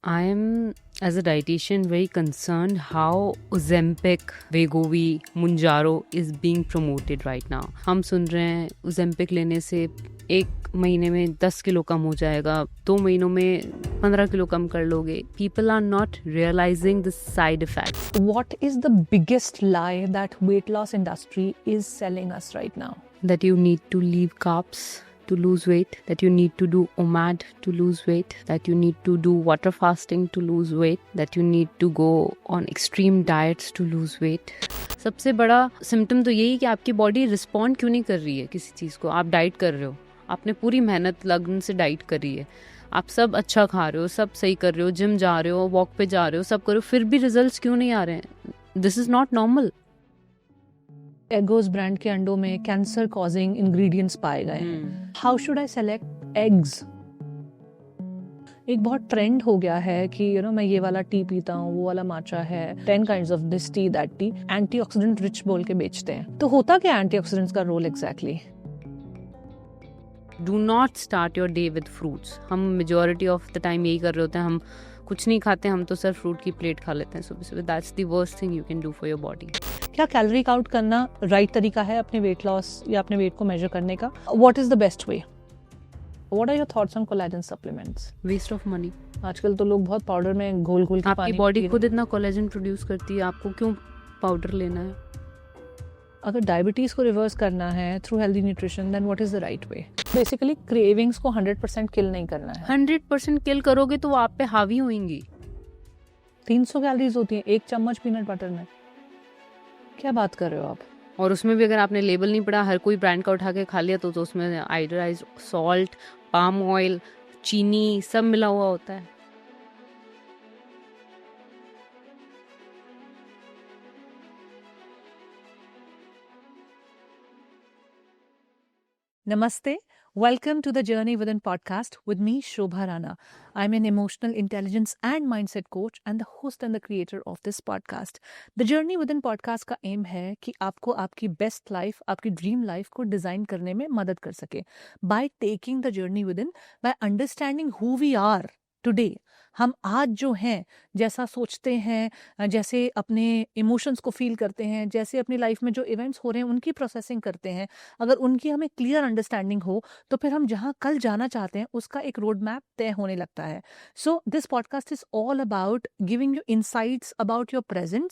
I am, as a dietitian, very concerned how Ozempic, Wegovy, Mounjaro is being promoted right now. हम सुन रहे हैं Ozempic लेने से 1 महीने में 10 किलो कम हो जाएगा, 2 महीनों में 15 किलो कम कर लोगे. People are not realizing the side effects. What is the biggest lie that weight loss industry is selling us right now? That you need to leave carbs to lose weight, that you need to do OMAD to lose weight, that you need to do water fasting to lose weight, that you need to go on extreme diets to lose weight. सबसे बड़ा symptom तो यही कि आपकी body respond क्यों नहीं कर रही है किसी चीज़ को. आप डाइट कर रहे हो, आपने पूरी मेहनत लगन से डाइट करी है, आप सब अच्छा खा रहे हो, सब सही कर रहे हो, जिम जा रहे हो, वॉक पे जा रहे हो, सब करो, फिर भी रिजल्ट्स क्यों नहीं आ रहे हैं. This is not normal. Egos brand के अंडों में कैंसर कॉजिंग इंग्रेडिएंट्स पाए गए हैं. How should I select eggs? एक बहुत ट्रेंड हो गया है कि मैं ये वाला टी पीता हूँ, वो वाला माचा है, 10 kinds of this tea that tea, antioxidant rich बोल के बेचते हैं. तो होता क्या एंटीऑक्सीडेंट्स का role exactly? Do not start your day with fruits. हम मेजॉरिटी ऑफ द टाइम यही कर रहे होते हैं. हम कुछ नहीं खाते, हम तो सिर्फ फ्रूट की प्लेट खा लेते हैं सुबह सुबह. That's the worst thing you can do for your body. क्या कैलोरी काउंट करना राइट तरीका है अपने वेट लॉस या अपने वेट को मेजर करने का? What is the best way? What are your thoughts on collagen supplements? Waste of money. आजकल तो लोग बहुत पाउडर में घोल घोल के आपकी पानी बॉडी खुद इतना कोलेजन प्रोड्यूस करती है, आपको क्यों पाउडर लेना है? अगर डायबिटीज को रिवर्स करना है through healthy nutrition, then what is the right way? Basically cravings को 100% किल नहीं करना है. 100% किल करोगे तो वो आप पे हावी होंगी. 300 कैलोरीज होती है 1 चम्मच पीनट बटर में. क्या बात कर रहे हो आप? और उसमें भी अगर आपने लेबल नहीं पढ़ा, हर कोई ब्रांड का उठा के खा लिया तो उसमें आयोडाइज्ड सॉल्ट, पाम ऑयल, चीनी सब मिला हुआ होता है. Namaste. Welcome to the Journey Within podcast with me, Shobha Rana. I'm an emotional intelligence and mindset coach and the host and the creator of this podcast. The Journey Within podcast का aim है कि आपको आपकी best life, आपकी dream life को design करने में मदद कर सके. By taking the journey within, by understanding who we are today. हम आज जो हैं, जैसा सोचते हैं, जैसे अपने इमोशंस को फील करते हैं, जैसे अपनी लाइफ में जो इवेंट्स हो रहे हैं उनकी प्रोसेसिंग करते हैं, अगर उनकी हमें क्लियर अंडरस्टैंडिंग हो तो फिर हम जहाँ कल जाना चाहते हैं उसका एक रोड मैप तय होने लगता है. So this podcast is all about giving you insights about your present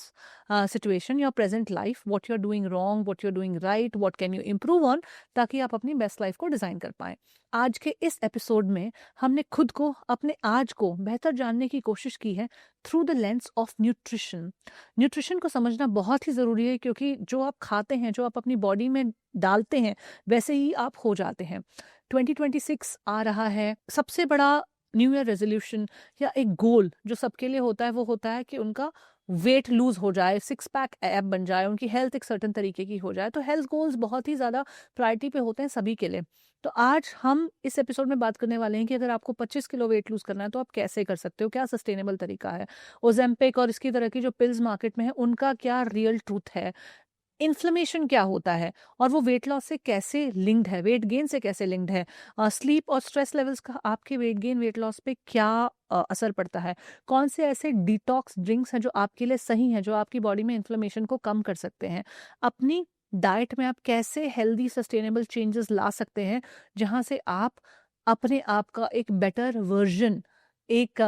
situation, your present life, what you are doing wrong, what you are doing right, what can you improve on, ताकि आप अपनी best life को design कर पाएँ. आज के इस episode में हमने खुद को, अपने आज को बेहतर जानने की कोशिश की है through the lens of nutrition. Nutrition को समझना बहुत ही ज़रूरी है क्योंकि जो आप खाते हैं, जो आप अपनी बॉडी में डालते हैं, वैसे ही आप हो जाते हैं. 2026 आ रहा है. सबसे बड़ा न्यू ईयर रेजोल्यूशन या एक गोल जो सबके लिए होता है वो होता है कि उनका वेट लूज हो जाए, 6 पैक ऐप बन जाए, उनकी हेल्थ एक सर्टन तरीके की हो जाए. तो हेल्थ गोल्स बहुत ही ज़्यादा प्रायोरिटी पे होते हैं सभी के लिए. तो आज हम इस एपिसोड में बात करने वाले हैं कि अगर आपको 25 किलो वेट लूज करना है तो आप कैसे कर सकते हो, क्या सस्टेनेबल तरीका है. ओजेम्पिक और इसकी तरह की जो पिल्स मार्केट में है उनका क्या रियल ट्रूथ है, इन्फ्लेमेशन क्या होता है और वो वेट लॉस से कैसे लिंक्ड है, वेट गेन से कैसे लिंक्ड है, स्लीप और स्ट्रेस लेवल्स का आपके वेट गेन वेट लॉस पे क्या असर पड़ता है, कौन से ऐसे डिटॉक्स ड्रिंक्स हैं जो आपके लिए सही हैं, जो आपकी बॉडी में इन्फ्लेमेशन को कम कर सकते हैं, अपनी डाइट में आप कैसे हेल्दी सस्टेनेबल चेंजेस ला सकते हैं जहां से आप अपने आप का एक बेटर वर्जन, एक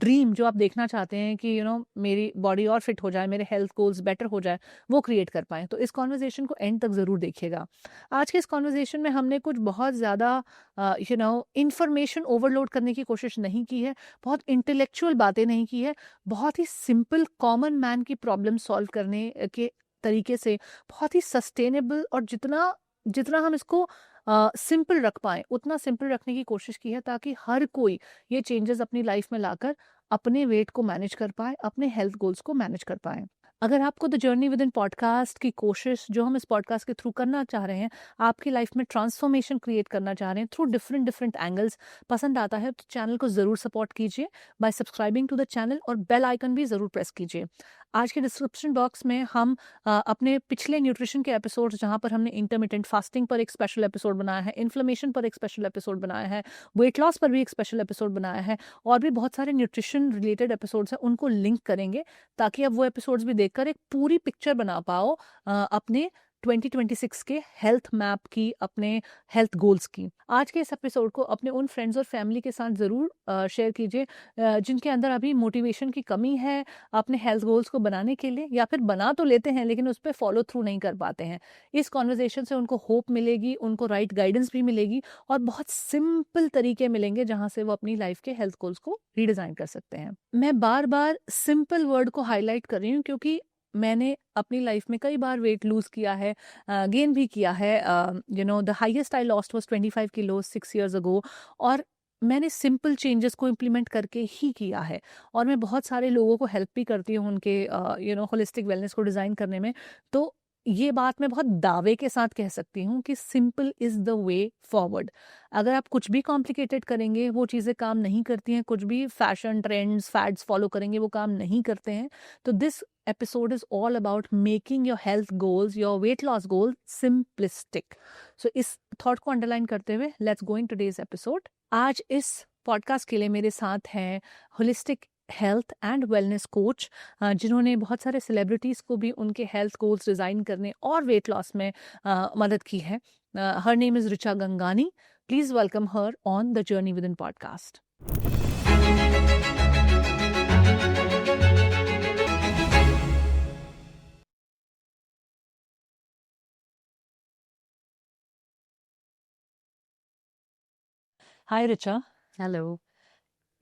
ड्रीम जो आप देखना चाहते हैं कि मेरी बॉडी और फिट हो जाए, मेरे हेल्थ गोल्स बेटर हो जाए, वो क्रिएट कर पाएँ. तो इस कॉन्वर्जेशन को एंड तक ज़रूर देखिएगा. आज के इस कॉन्वर्जेशन में हमने कुछ बहुत ज़्यादा इंफॉर्मेशन ओवरलोड करने की कोशिश नहीं की है, बहुत इंटेलेक्चुअल बातें नहीं की है, बहुत ही सिंपल कॉमन मैन की प्रॉब्लम सॉल्व करने के तरीके से बहुत ही सस्टेनेबल और जितना जितना हम इसको सिंपल रख पाएँ उतना सिंपल रखने की कोशिश की है ताकि हर कोई ये चेंजेस अपनी लाइफ में लाकर अपने वेट को मैनेज कर पाए, अपने हेल्थ गोल्स को मैनेज कर पाए. अगर आपको the journey within podcast की कोशिश जो हम इस पॉडकास्ट के थ्रू करना चाह रहे हैं, आपकी लाइफ में ट्रांसफॉर्मेशन क्रिएट करना चाह रहे हैं थ्रू डिफरेंट डिफरेंट एंगल्स, पसंद आता है तो चैनल को ज़रूर सपोर्ट कीजिए by subscribing to the channel, और बेल आइकन भी ज़रूर प्रेस कीजिए। आज के डिस्क्रिप्शन बॉक्स में हम अपने पिछले न्यूट्रिशन के एपिसोड्स, जहाँ पर हमने इंटरमिटेंट फास्टिंग पर एक स्पेशल एपिसोड बनाया है, इन्फ्लेमेशन पर एक स्पेशल एपिसोड बनाया है, वेट लॉस पर भी एक स्पेशल एपिसोड बनाया है, और भी बहुत सारे न्यूट्रिशन रिलेटेड एपिसोड्स हैं, उनको लिंक करेंगे ताकि आप वो एपिसोड्स भी देखकर एक पूरी पिक्चर बना पाओ अपने 2026 के हेल्थ मैप की, अपने हेल्थ गोल्स की। आज के इस एपिसोड को अपने उन फ्रेंड्स और फैमिली के साथ ज़रूर शेयर कीजिए जिनके अंदर अभी मोटिवेशन की कमी है अपने हेल्थ गोल्स को बनाने के लिए, या फिर बना तो लेते हैं लेकिन उस पर फॉलो थ्रू नहीं कर पाते हैं। इस कॉन्वर्जेशन से उनको होप मिलेगी, उनको राइट गाइडेंस भी मिलेगी, और बहुत सिंपल तरीके मिलेंगे जहाँ से वो अपनी लाइफ के हेल्थ गोल्स को रीडिज़ाइन कर सकते हैं। मैं बार बार सिंपल वर्ड को हाईलाइट कर रही हूँ क्योंकि मैंने अपनी लाइफ में कई बार वेट लूज किया है, गेन भी किया है। The highest I lost was 25 kilo 6 years अगो, और मैंने सिंपल चेंजेस को इम्प्लीमेंट करके ही किया है, और मैं बहुत सारे लोगों को हेल्प भी करती हूँ उनके होलिस्टिक वेलनेस को डिज़ाइन करने में। तो ये बात मैं बहुत दावे के साथ कह सकती हूँ कि simple is the way forward. अगर आप कुछ भी कॉम्प्लिकेटेड करेंगे वो चीज़ें काम नहीं करती हैं, कुछ भी फैशन ट्रेंड्स फैड्स फॉलो करेंगे वो काम नहीं करते हैं। तो this episode is all about making your health goals, your weight loss goals simplistic. So इस थॉट को अंडरलाइन करते हुए let's go in today's episode. आज इस पॉडकास्ट के लिए मेरे साथ हैं holistic health and wellness coach, जिन्होंने बहुत सारे सेलिब्रिटीज़ को भी उनके हेल्थ गोल्स डिज़ाइन करने और वेट लॉस में मदद की है। Her name is Richa Gangani. Please welcome her on the journey within podcast. Hi Richa. Hello.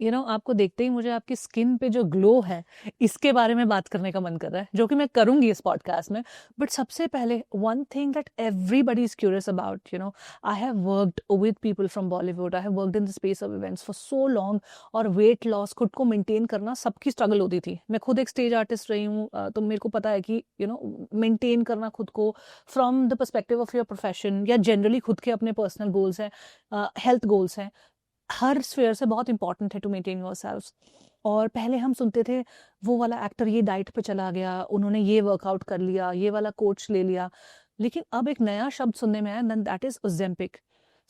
आपको देखते ही मुझे आपकी स्किन पे जो ग्लो है इसके बारे में बात करने का मन कर रहा है, जो कि मैं करूंगी इस पॉडकास्ट में। बट सबसे पहले one thing that everybody is curious about, I have worked with people from Bollywood, I have worked in the space of events for so long, और वेट लॉस खुद को मेंटेन करना सबकी स्ट्रगल होती थी। मैं खुद एक स्टेज आर्टिस्ट रही हूँ, तो मेरे को पता है कि मेंटेन करना खुद को from the perspective of your profession, या जनरली खुद के अपने पर्सनल गोल्स हैं, हेल्थ गोल्स हैं, हर स्फेयर से बहुत इंपॉर्टेंट है टू मेंटेन योरसेल्फ। और पहले हम सुनते थे वो वाला एक्टर ये डाइट पे चला गया, उन्होंने ये वर्कआउट कर लिया, ये वाला कोच ले लिया, लेकिन अब एक नया शब्द सुनने में आया, that is Ozempic.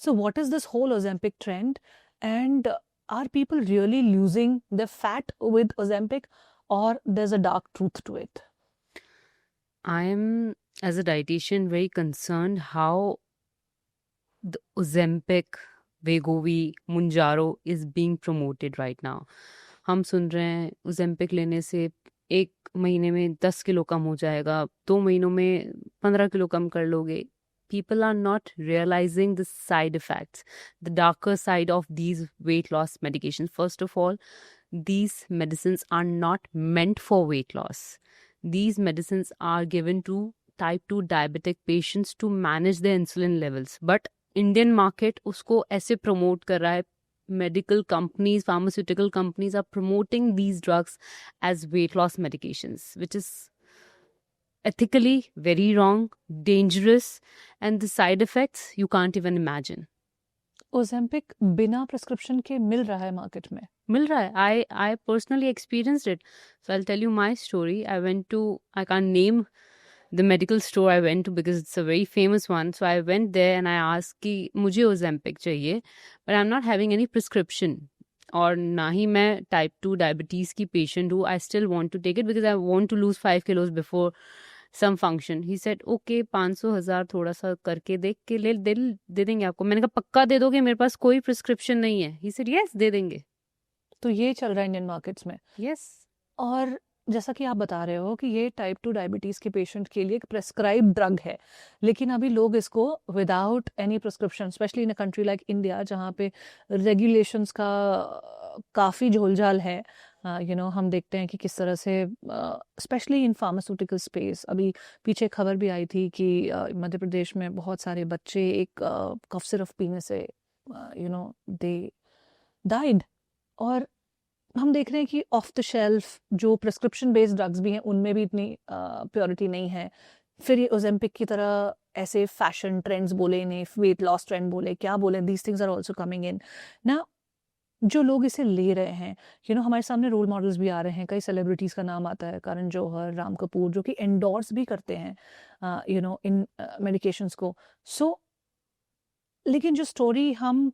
So what is this whole Ozempic trend, and are people really losing the fat with Ozempic, और there is a dark truth to it? I am, as a dietitian, very concerned how the Ozempic, Wegovy, Mounjaro is being promoted right now. हम सुन रहे हैं Ozempic लेने से 1 महीने में 10 kilo कम हो जाएगा, 2 महीनों में 15 किलो कम कर लोगे. People are not realizing the side effects, the darker side of these weight loss medications. First of all, these medicines are not meant for weight loss. These medicines are given to type 2 diabetic patients to manage their insulin levels. But Indian market उसको ऐसे promote कर रहा है. Medical companies, pharmaceutical companies are promoting these drugs as weight loss medications, which is ethically very wrong, dangerous, and the side effects you can't even imagine. Ozempic बिना prescription के मिल रहा है market में? मिल रहा है. I personally experienced it. So I'll tell you my story. I can't name the medical store I went to because it's a very famous one. So I went there and I asked कि मुझे Ozempic चाहिए, but I'm not having any prescription. और ना ही मैं type 2 diabetes की patient हूँ. I still want to take it because I want to lose 5 kilos before some function. He said okay 500,000 थोड़ा सा करके देख के दे देंगे आपको. मैंने कहा पक्का दे दोगे, मेरे पास कोई प्रिस्क्रिप्शन नहीं है. ही सेड यस दे देंगे. तो ये चल रहा है इंडियन मार्केट्स में? यस. और जैसा कि आप बता रहे हो कि ये टाइप 2 डायबिटीज़ के पेशेंट के लिए एक प्रेस्क्राइब ड्रग है, लेकिन अभी लोग इसको without any prescription, specially in a country like India जहाँ पे रेगुलेशंस का काफ़ी झोलझाल है, हम देखते हैं कि किस तरह से स्पेशली इन फार्मास्यूटिकल स्पेस, अभी पीछे खबर भी आई थी कि मध्य प्रदेश में बहुत सारे बच्चे एक कफ सिरप पीने से दे डाइड। और हम देख रहे हैं कि ऑफ द शेल्फ जो प्रिस्क्रिप्शन बेस्ड ड्रग्स भी हैं उनमें भी इतनी प्योरिटी नहीं है। फिर ये ओजेम्पिक की तरह ऐसे फैशन ट्रेंड्स बोले, इन्हें वेट लॉस ट्रेंड बोले, क्या बोले, these things are also coming in ना। जो लोग इसे ले रहे हैं, हमारे सामने रोल मॉडल्स भी आ रहे हैं, कई सेलिब्रिटीज़ का नाम आता है, करण जौहर, राम कपूर, जो कि एंडोर्स भी करते हैं इन मेडिकेशंस को। सो लेकिन जो स्टोरी हम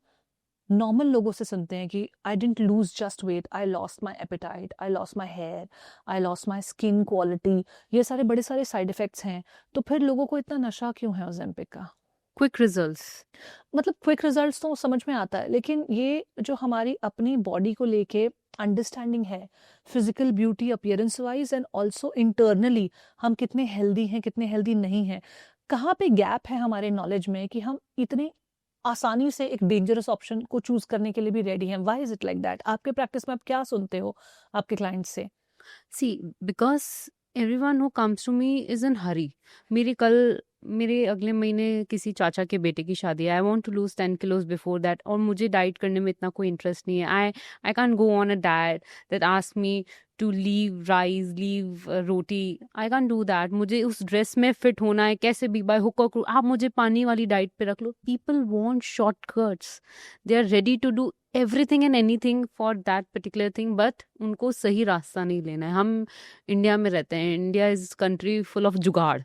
नॉर्मल लोगों से सुनते हैं कि I didn't lose just weight, I lost my appetite, I lost my hair, I lost my skin quality, ये सारे बड़े सारे साइड इफेक्ट्स हैं, तो फिर लोगों को इतना नशा क्यों है ओजेम्पिक का? क्विक रिजल्ट्स, मतलब क्विक रिजल्ट्स तो समझ में आता है, लेकिन ये जो हमारी अपनी बॉडी को लेके अंडरस्टैंडिंग है, physical beauty appearance wise and also internally, हम कितने हेल्दी हैं, कितने हेल्दी नहीं हैं, कहाँ पे गैप है हमारे नॉलेज में कि हम इतने आसानी से एक डेंजरस ऑप्शन को चूज करने के लिए भी रेडी हैं? Why is it like that? आपके प्रैक्टिस में आप क्या सुनते हो आपके क्लाइंट्स से? See because everyone who comes to me is in hurry. मेरे अगले महीने किसी चाचा के बेटे की शादी है। I want to lose 10 kilos before that, और मुझे डाइट करने में इतना कोई इंटरेस्ट नहीं है। I can go on a diet that ask me to leave rice, leave roti. I can do that. मुझे उस ड्रेस में फिट होना है, कैसे भी बाय हुक और क्रूक। आप मुझे पानी वाली डाइट पे रख लो। People want shortcuts, they are ready to do everything and anything for that particular thing, but उनको सही रास्ता नहीं लेना है। हम इंडिया में रहते हैं, India is country full of जुगाड़।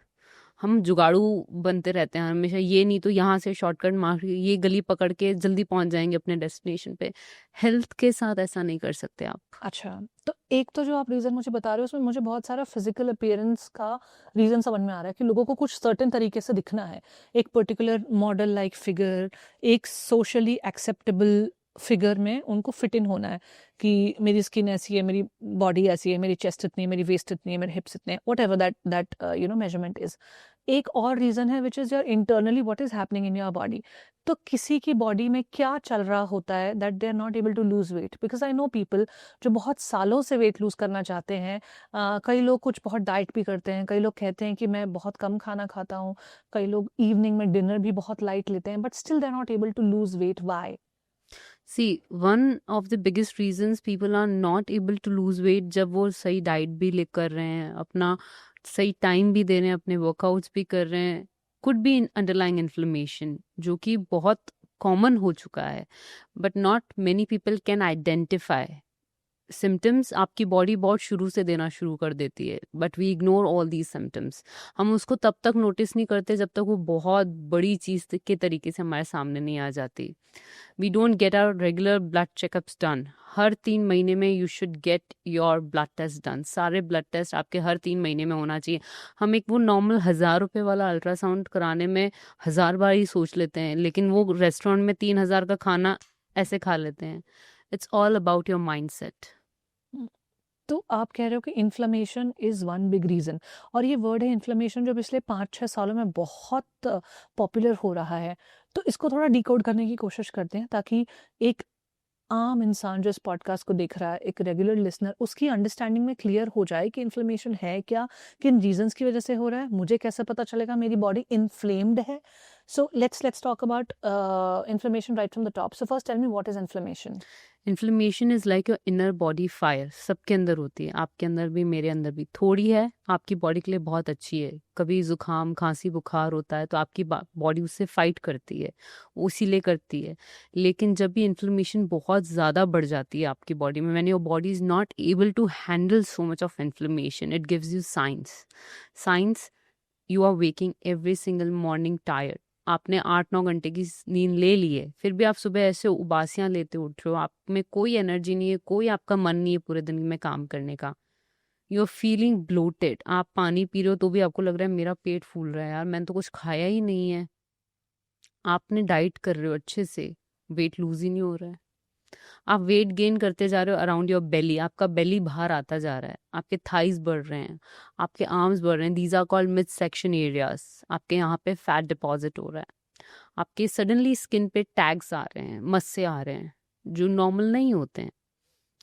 हम जुगाड़ू बनते रहते हैं हमेशा, ये नहीं तो यहाँ से शॉर्टकट मार के ये गली पकड़ के जल्दी पहुंच जाएंगे अपने डेस्टिनेशन पे। हेल्थ के साथ ऐसा नहीं कर सकते आप। अच्छा, तो एक तो जो आप रीज़न मुझे बता रहे हो उसमें मुझे बहुत सारा फिजिकल अपीयरेंस का रीज़न समझ में आ रहा है कि लोगों को कुछ सर्टेन तरीके से दिखना है, एक पर्टिकुलर मॉडल लाइक फिगर, एक सोशली एक्सेप्टेबल फिगर में उनको फिट इन होना है कि मेरी स्किन ऐसी है, मेरी बॉडी ऐसी है, मेरी चेस्ट इतनी है, मेरी वेस्ट इतनी है, मेरे हिप्स इतने हैं, what ever that measurement is. एक और रीज़न है which is your internally what is happening in your body. तो किसी की बॉडी में क्या चल रहा होता है that they are not able to lose weight? Because I know people जो बहुत सालों से वेट लूज करना चाहते हैं। कई लोग कुछ बहुत डाइट भी करते हैं, कई लोग कहते हैं कि मैं बहुत कम खाना खाता हूँ, कई लोग इवनिंग में डिनर भी बहुत लाइट लेते हैं, but still they are not able to lose weight. Why? See one of the biggest reasons people are not able to lose weight, जब वो सही डाइट भी ले कर रहे हैं, अपना सही टाइम भी दे रहे हैं, अपने वर्कआउट्स भी कर रहे हैं, कुड बी अंडरलाइंग इन्फ्लेमेशन, जो कि बहुत कॉमन हो चुका है, but not many people can identify symptoms. आपकी बॉडी बहुत शुरू से देना शुरू कर देती है, but we ignore all these symptoms. हम उसको तब तक नोटिस नहीं करते जब तक वो बहुत बड़ी चीज के तरीके से हमारे सामने नहीं आ जाती। We don't get our regular blood checkups done. हर 3 महीने में you should get your blood test done. सारे ब्लड टेस्ट आपके हर 3 महीने में होना चाहिए। हम एक वो नॉर्मल 1000 रुपये वाला अल्ट्रासाउंड कराने में 1000 बार ही सोच लेते हैं, लेकिन वो रेस्टोरेंट में 3000 का खाना ऐसे खा लेते हैं। It's all about your mind set. तो आप कह रहे हो कि inflammation is one big reason, और ये वर्ड है इन्फ्लेमेशन जो पिछले 5-6 सालों में बहुत पॉपुलर हो रहा है। तो इसको थोड़ा डिकोड करने की कोशिश करते हैं ताकि एक आम इंसान जो इस पॉडकास्ट को देख रहा है, एक रेगुलर लिसनर, उसकी अंडरस्टैंडिंग में क्लियर हो जाए कि इन्फ्लेमेशन है क्या, किन रीजंस की वजह से हो रहा है, मुझे कैसे पता चलेगा मेरी बॉडी इन्फ्लेम्ड है। So let's talk about inflammation right from the top. So first tell me what is inflammation? Inflammation is like your inner body fire. सबके अंदर होती है, आपके अंदर भी, मेरे अंदर भी। थोड़ी है, आपकी बॉडी के लिए बहुत अच्छी है। कभी जुकाम खांसी बुखार होता है तो आपकी बॉडी उससे फाइट करती है, वो इसीलिए करती है। लेकिन जब भी इन्फ्लेमेशन बहुत ज़्यादा बढ़ जाती है आपकी बॉडी में, when your body is not able to handle so much of inflammation, it gives you signs. You are waking every single morning tired. आपने 8-9 घंटे की नींद ले ली है, फिर भी आप सुबह ऐसे उबासियां लेते उठ रहे हो, आप में कोई एनर्जी नहीं है, कोई आपका मन नहीं है पूरे दिन में काम करने का। You are feeling bloated. आप पानी पी रहे हो तो भी आपको लग रहा है मेरा पेट फूल रहा है यार, मैंने तो कुछ खाया ही नहीं है। आपने डाइट कर रहे हो अच्छे से, वेट लूज ही नहीं हो रहा है। आप वेट गेन करते जा रहे हो अराउंड योर बेली, आपका बेली बाहर आता जा रहा है, आपके थाइज बढ़ रहे हैं, आपके आर्म्स बढ़ रहे हैं। These are called mid section areas. आपके यहाँ पे फैट डिपॉजिट हो रहा है। आपके सडनली स्किन पे टैग्स आ रहे हैं, मस्से आ रहे हैं जो नॉर्मल नहीं होते हैं।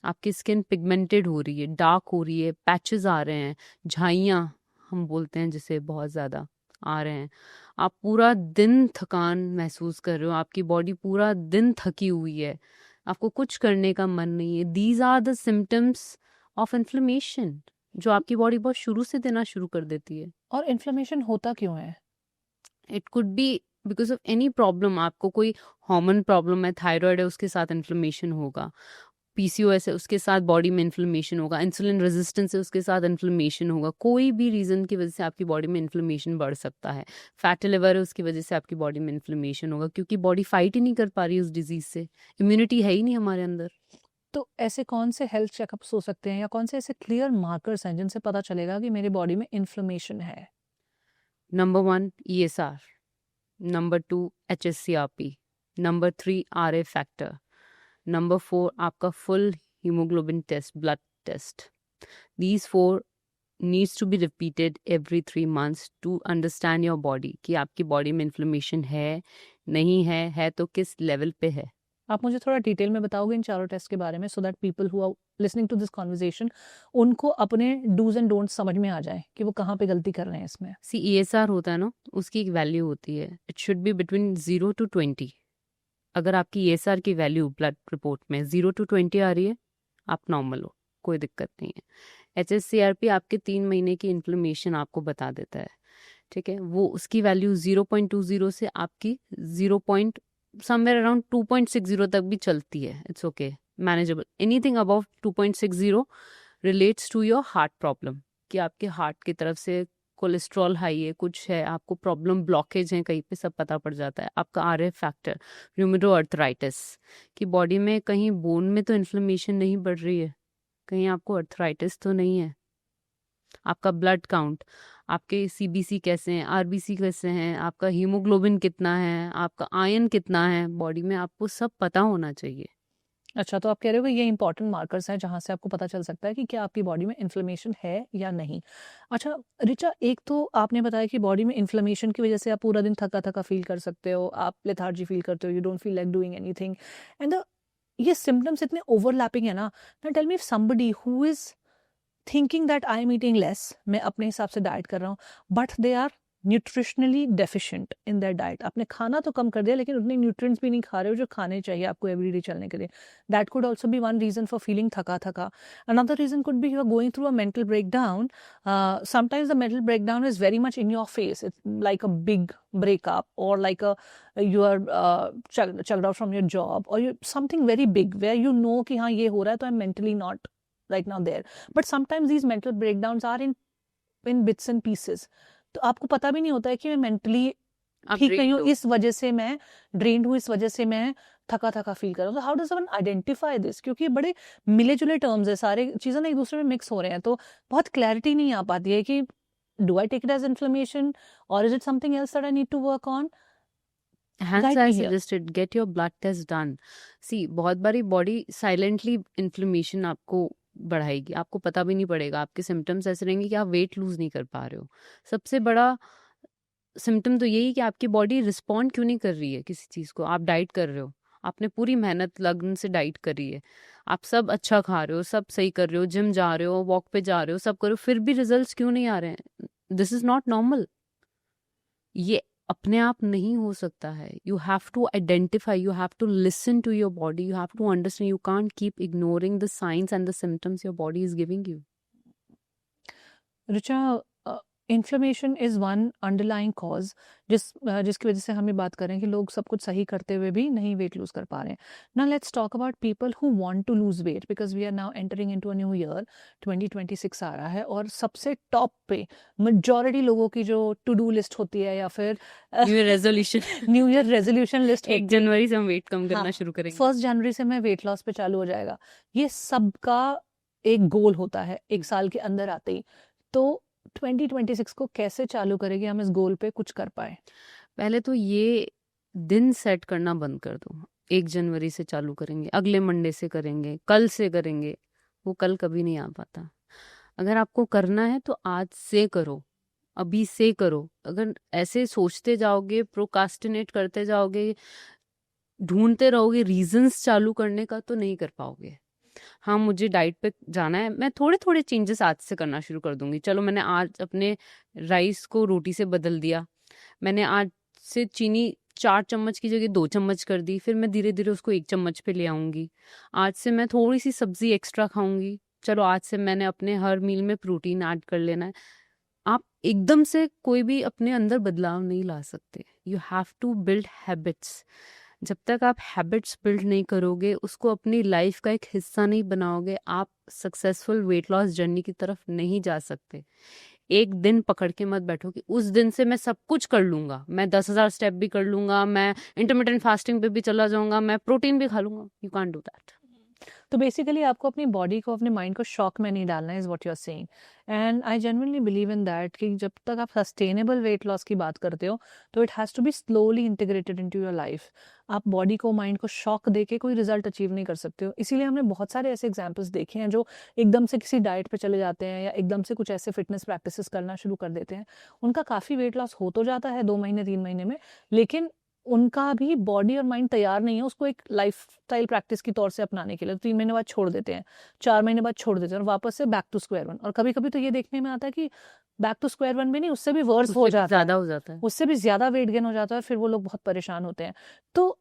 आपकी स्किन पिगमेंटेड हो रही है, डार्क हो रही है, पैचेस आ रहे हैं, झाइयाँ हम बोलते हैं जिसे, बहुत ज़्यादा आ रहे हैं। आप पूरा दिन थकान महसूस कर रहे हो, आपकी बॉडी पूरा दिन थकी हुई है। आपको कुछ करने का मन नहीं है। These are the symptoms of inflammation जो आपकी बॉडी बहुत शुरू से देना शुरू कर देती है। और इन्फ्लेमेशन होता क्यों है? It could be because of any problem. आपको कोई हार्मोन प्रॉब्लम है, थायराइड है, उसके साथ इन्फ्लेमेशन होगा। पीसीओएस है, उसके साथ बॉडी में इन्फ्लेमेशन होगा। इंसुलिन रेजिस्टेंस है, उसके साथ इन्फ्लेमेशन होगा। कोई भी रीजन की वजह से आपकी बॉडी में इन्फ्लेमेशन बढ़ सकता है। फैटी लिवर है, उसकी वजह से आपकी बॉडी में इन्फ्लेमेशन होगा, क्योंकि बॉडी फाइट ही नहीं कर पा रही उस डिजीज से। इम्यूनिटी है ही नहीं हमारे अंदर। तो ऐसे कौन से हेल्थ चेकअप्स हो सकते हैं या कौन से ऐसे क्लियर मार्कर्स हैं जिनसे पता चलेगा कि मेरी बॉडी में इन्फ्लेमेशन है? Number 1 ESR, number 2 HSCRP, number 3 RA factor, number 4 आपका full haemoglobin test, blood test. These 4 needs to be repeated every 3 months to understand your body कि आपकी बॉडी में इन्फ्लेमेशन है, नहीं है तो किस लेवल पे है। आप मुझे थोड़ा डिटेल में बताओगे इन चारों टेस्ट के बारे में, so that people who are listening to this conversation उनको अपने डूज एंड डोंट्स समझ में आ जाए कि वो कहाँ पे गलती कर रहे हैं इसमें। ESR होता है ना, उसकी एक वैल्यू होती है। It should be between 0 to 20। अगर आपकी ESR की वैल्यू ब्लड रिपोर्ट में 0 to 20 आ रही है, आप नॉर्मल हो, कोई दिक्कत नहीं है। HSCRP आपके 3 महीने की इन्फ्लेमेशन आपको बता देता है, ठीक है। वो उसकी वैल्यू 0.20 से आपकी 0. समवेयर अराउंड 2.60 तक भी चलती है। It's okay, manageable. Anything above 2.60 relates to your heart problem, कि आपके हार्ट की तरफ से कोलेस्ट्रॉल हाई है, कुछ है, आपको प्रॉब्लम, ब्लॉकेज है कहीं पे, सब पता पड़ जाता है। आपका RA फैक्टर, रूमेटो अर्थराइटिस, कि बॉडी में कहीं बोन में तो इन्फ्लेमेशन नहीं बढ़ रही है, कहीं आपको अर्थराइटिस तो नहीं है। आपका ब्लड काउंट, आपके CBC कैसे हैं, RBC कैसे हैं, आपका हीमोग्लोबिन कितना है, आपका आयरन कितना है बॉडी में, आपको सब पता होना चाहिए। अच्छा, तो आप कह रहे हो कि ये इंपॉर्टेंट मार्कर्स हैं जहाँ से आपको पता चल सकता है कि क्या आपकी बॉडी में इन्फ्लेमेशन है या नहीं। अच्छा रिचा, एक तो आपने बताया कि बॉडी में इन्फ्लेमेशन की वजह से आप पूरा दिन थका थका फील कर सकते हो, आप लेथार्जी फील करते हो, you don't feel like doing anything and ये सिम्टम्स इतने ओवरलैपिंग है ना। Tell me if somebody who is thinking that I am eating less, मैं अपने हिसाब से डाइट कर रहा हूँ, but they are nutritionally deficient in their diet. आपने खाना तो कम कर दिया लेकिन उतने न्यूट्रिएंट्स भी नहीं खा रहे हो जो खाने चाहिए आपको एवरीडे चलने के लिए। That could also be one reason for feeling थका थका। Another reason could be you are going through a mental breakdown. Sometimes the mental breakdown is very much in your face, it's like a big breakup or like a you are chucked out from your job or you something very big where you know कि हाँ ये हो रहा है तो I'm mentally not right now there, but sometimes these mental breakdowns are in bits and pieces। तो आपको पता भी नहीं होता है कि मैं मेंटली ठीक नहीं हूँ, इस वजह से मैं ड्रेन्ड हूँ, इस वजह से मैं थका थका फील कर रहा हूँ। तो how does one identify this, क्योंकि बड़े मिले जुले टर्म्स है, सारे चीजें ना एक दूसरे में मिक्स हो रहे हैं, तो बहुत क्लैरिटी नहीं आ पाती है कि do I take it as inflammation or is it something else that I need to work on? Hence I suggested get your blood test done. See, बहुत बारी बॉडी साइलेंटली इन्फ्लेमेशन आपको बढ़ाएगी, आपको पता भी नहीं पड़ेगा। आपके सिम्टम्स ऐसे रहेंगे कि आप वेट लूज नहीं कर पा रहे हो। सबसे बड़ा सिम्टम तो यही कि आपकी बॉडी रिस्पॉन्ड क्यों नहीं कर रही है किसी चीज़ को। आप डाइट कर रहे हो, आपने पूरी मेहनत लगन से डाइट करी है, आप सब अच्छा खा रहे हो, सब सही कर रहे हो, जिम जा रहे हो, वॉक पे जा रहे हो, सब करो, फिर भी रिजल्ट्स क्यों नहीं आ रहे हैं? This is not normal. ये अपने आप नहीं हो सकता है। You have to identify, you have to listen to your body, you have to understand, you can't keep ignoring the signs and the symptoms your body is giving you. Richa, inflammation is one underlying cause जिसकी वजह से हम ये बात कर रहे हैं कि लोग सब कुछ सही करते हुए भी नहीं वेट लूज कर पा रहे हैं। Now let's talk about people who want to lose weight, because we are now entering into a new year, 2026 आ रहा है और सबसे टॉप पे मेजॉरिटी लोगों की जो टू डू लिस्ट होती है या फिर new year resolution new year resolution list 1 जनवरी से हम वेट कम करना शुरू करेंगे, 1 जनवरी से मैं वेट लॉस पे चालू हो जाएगा, ये सबका एक गोल होता है एक साल के अंदर आते ही। तो 2026 को कैसे चालू करेंगे हम इस गोल पे कुछ कर पाए? पहले तो ये दिन सेट करना बंद कर दो। 1 जनवरी से चालू करेंगे, अगले मंडे से करेंगे, कल से करेंगे, वो कल कभी नहीं आ पाता। अगर आपको करना है तो आज से करो, अभी से करो। अगर ऐसे सोचते जाओगे, प्रोकास्टिनेट करते जाओगे, ढूंढते रहोगे रीजंस चालू करने का, तो नहीं कर पाओगे। हाँ, मुझे डाइट पे जाना है, मैं थोड़े थोड़े चेंजेस आज से करना शुरू कर दूंगी। चलो, मैंने आज अपने राइस को रोटी से बदल दिया, मैंने आज से चीनी 4 चम्मच की जगह 2 चम्मच कर दी, फिर मैं धीरे-धीरे उसको 1 चम्मच पे ले आऊँगी। आज से मैं थोड़ी-सी सब्ज़ी एक्स्ट्रा खाऊँगी, चलो आज से मैंने अपने हर मील में प्रोटीन ऐड कर लेना है। आप एकदम से कोई भी अपने अंदर बदलाव नहीं ला सकते। You have to build habits. जब तक आप हैबिट्स बिल्ड नहीं करोगे, उसको अपनी लाइफ का एक हिस्सा नहीं बनाओगे, आप सक्सेसफुल वेट लॉस जर्नी की तरफ नहीं जा सकते। एक दिन पकड़ के मत बैठो कि उस दिन से मैं सब कुछ कर लूंगा, मैं 10,000 स्टेप भी कर लूंगा, मैं इंटरमिटेंट फास्टिंग पे भी चला जाऊंगा, मैं प्रोटीन भी खा लूंगा। You can't do that. तो बेसिकली आपको अपनी बॉडी को, अपने माइंड को शॉक में नहीं डालना है, is what you are saying. And I genuinely believe in that कि जब तक आप सस्टेनेबल वेट लॉस की बात करते हो तो it has to be slowly integrated into your life. आप बॉडी को, माइंड को शॉक दे के कोई रिजल्ट अचीव नहीं कर सकते हो। इसीलिए हमने बहुत सारे ऐसे एग्जाम्पल्स देखे हैं जो एकदम से किसी डाइट पे चले जाते हैं या एकदम से कुछ ऐसे फिटनेस प्रैक्टिसेस करना शुरू कर देते हैं। उनका काफ़ी वेट लॉस हो तो जाता है 2 महीने 3 महीने में, लेकिन उनका भी बॉडी और माइंड तैयार नहीं है उसको एक लाइफस्टाइल प्रैक्टिस की तौर से अपनाने के लिए। 3 महीने बाद छोड़ देते हैं, 4 महीने बाद छोड़ देते हैं और वापस से बैक टू स्क्वायर वन। और कभी-कभी तो ये देखने में आता है कि बैक टू स्क्वायर वन भी नहीं, उससे भी वर्स हो उससे जाता है, ज़्यादा हो जाता है। उससे भी ज़्यादा वेट गेन हो जाता है, फिर वो लोग बहुत परेशान होते हैं। तो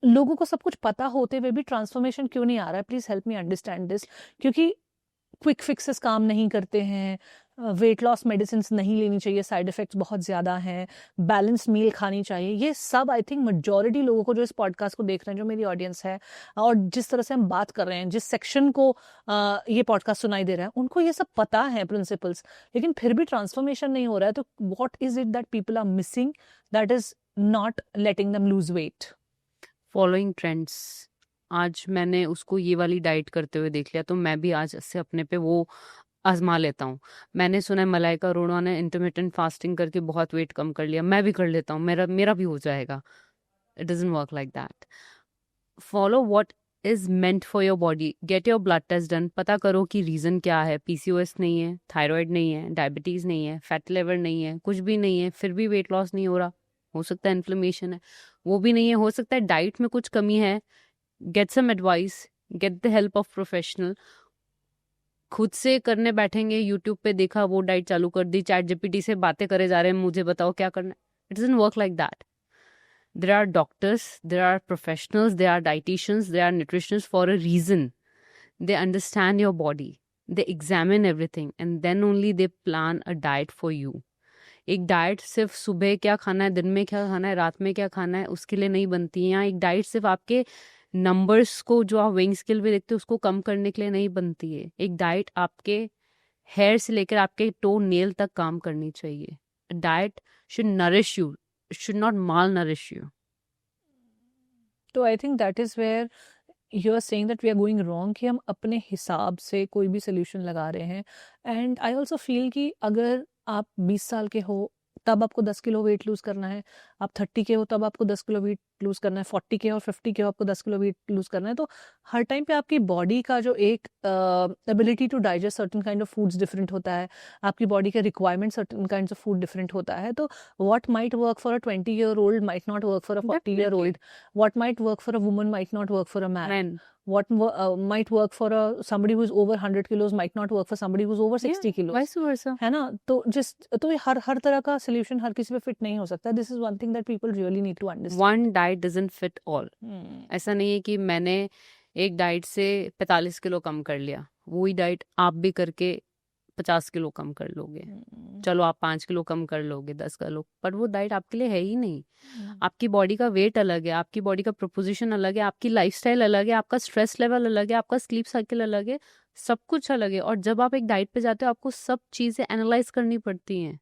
लोगों को सब कुछ पता होते हुए भी ट्रांसफॉर्मेशन क्यों नहीं आ रहा है? Please help me understand this. क्योंकि क्विक फिक्सेस काम नहीं करते हैं, वेट लॉस मेडिसिन नहीं लेनी चाहिए, साइड इफ़ेक्ट्स बहुत ज़्यादा हैं, बैलेंस्ड मील खानी चाहिए। ये सब आई थिंक मेजॉरिटी लोगों को जो इस पॉडकास्ट को देख रहे हैं, जो मेरी ऑडियंस है और जिस तरह से हम बात कर रहे हैं, जिस सेक्शन को ये पॉडकास्ट सुनाई दे रहा है, उनको ये सब पता है प्रिंसिपल्स, लेकिन फिर भी ट्रांसफॉर्मेशन नहीं हो रहा है। तो what is it that people are missing that is not letting them lose weight? Following trends. आज मैंने उसको ये वाली डाइट करते हुए देख लिया, तो मैं भी आज से अपने पे वो आजमा लेता हूँ। मैंने सुना है मलाइका अरोड़ा ने इंटरमिटेंट फास्टिंग करके बहुत वेट कम कर लिया, मैं भी कर लेता हूँ, मेरा मेरा भी हो जाएगा। It doesn't work like that. Follow what is meant for your body. Get your blood test done. पता करो कि रीज़न क्या है। पीसीओएस नहीं है, थायराइड नहीं है, डायबिटीज़ नहीं है, फैट लिवर नहीं है, कुछ भी नहीं है, फिर भी वेट लॉस नहीं हो रहा। हो सकता है इन्फ्लेमेशन है, वो भी नहीं है, हो सकता है डाइट में कुछ कमी है। Get some advice, get the help of professional. खुद से करने बैठेंगे, यूट्यूब पे देखा वो डाइट चालू कर दी, चैट जीपीटी से बातें करे जा रहे हैं, मुझे बताओ क्या करना है। It doesn't work like that. There are doctors, there are professionals, there are dietitians, there are nutritionists for a reason. They understand your body. They examine everything and then only they plan a diet for you. एक diet सिर्फ सुबह क्या खाना है, दिन में क्या खाना है, रात में क्या खाना है, उसके लिए नहीं बनती है। यहाँ एक डाइट सिर्फ आपके नंबर्स को, जो आप वेइंग स्केल पे देखते हो, उसको कम करने के लिए नहीं बनती है। एक डाइट आपके हेयर से लेकर आपके टो नेल तक काम करनी चाहिए। Diet should nourish you, should not malnourish you. तो I think that is where you are saying that we are going wrong, कि हम अपने हिसाब से कोई भी सोल्यूशन लगा रहे हैं। एंड आई ऑल्सो फील कि अगर आप 20 साल के हो तब आपको 10 किलो वेट लूज़ करना है, आप 30 के हो तब आपको 10 किलो वेट लूज़ करना है, 40 के और 50 के हो आपको 10 किलो वेट लूज़ करना है, तो हर टाइम पे आपकी बॉडी का जो एक ability to digest certain kind of foods different होता है, आपकी बॉडी का requirement certain kinds of food different होता है। तो what might work for a 20-year-old might not work for a 40-year-old, what might work for a woman might not work for a man, Men. what might work for somebody who's over 100 kilos might not work for somebody who's over 60 kilos, Vice versa. है ना? तो ये हर तरह का solution हर किसी पे fit नहीं हो सकता। This is one thing that people really need to understand. One diet doesn't fit all. ऐसा नहीं है कि मैंने एक डाइट से 45 किलो कम कर लिया, वही डाइट आप भी करके 50 किलो कम कर लोगे। चलो आप 5 किलो कम कर लोगे, 10 किलो, पर वो डाइट आपके लिए है ही नहीं। आपकी बॉडी का वेट अलग है, आपकी बॉडी का प्रोपोजिशन अलग है, आपकी लाइफस्टाइल अलग है, आपका स्ट्रेस लेवल अलग है, आपका स्लीप साइकिल अलग है, सब कुछ अलग है। और जब आप एक डाइट पे जाते हो, आपको सब चीज़ें एनालाइज करनी पड़ती हैं।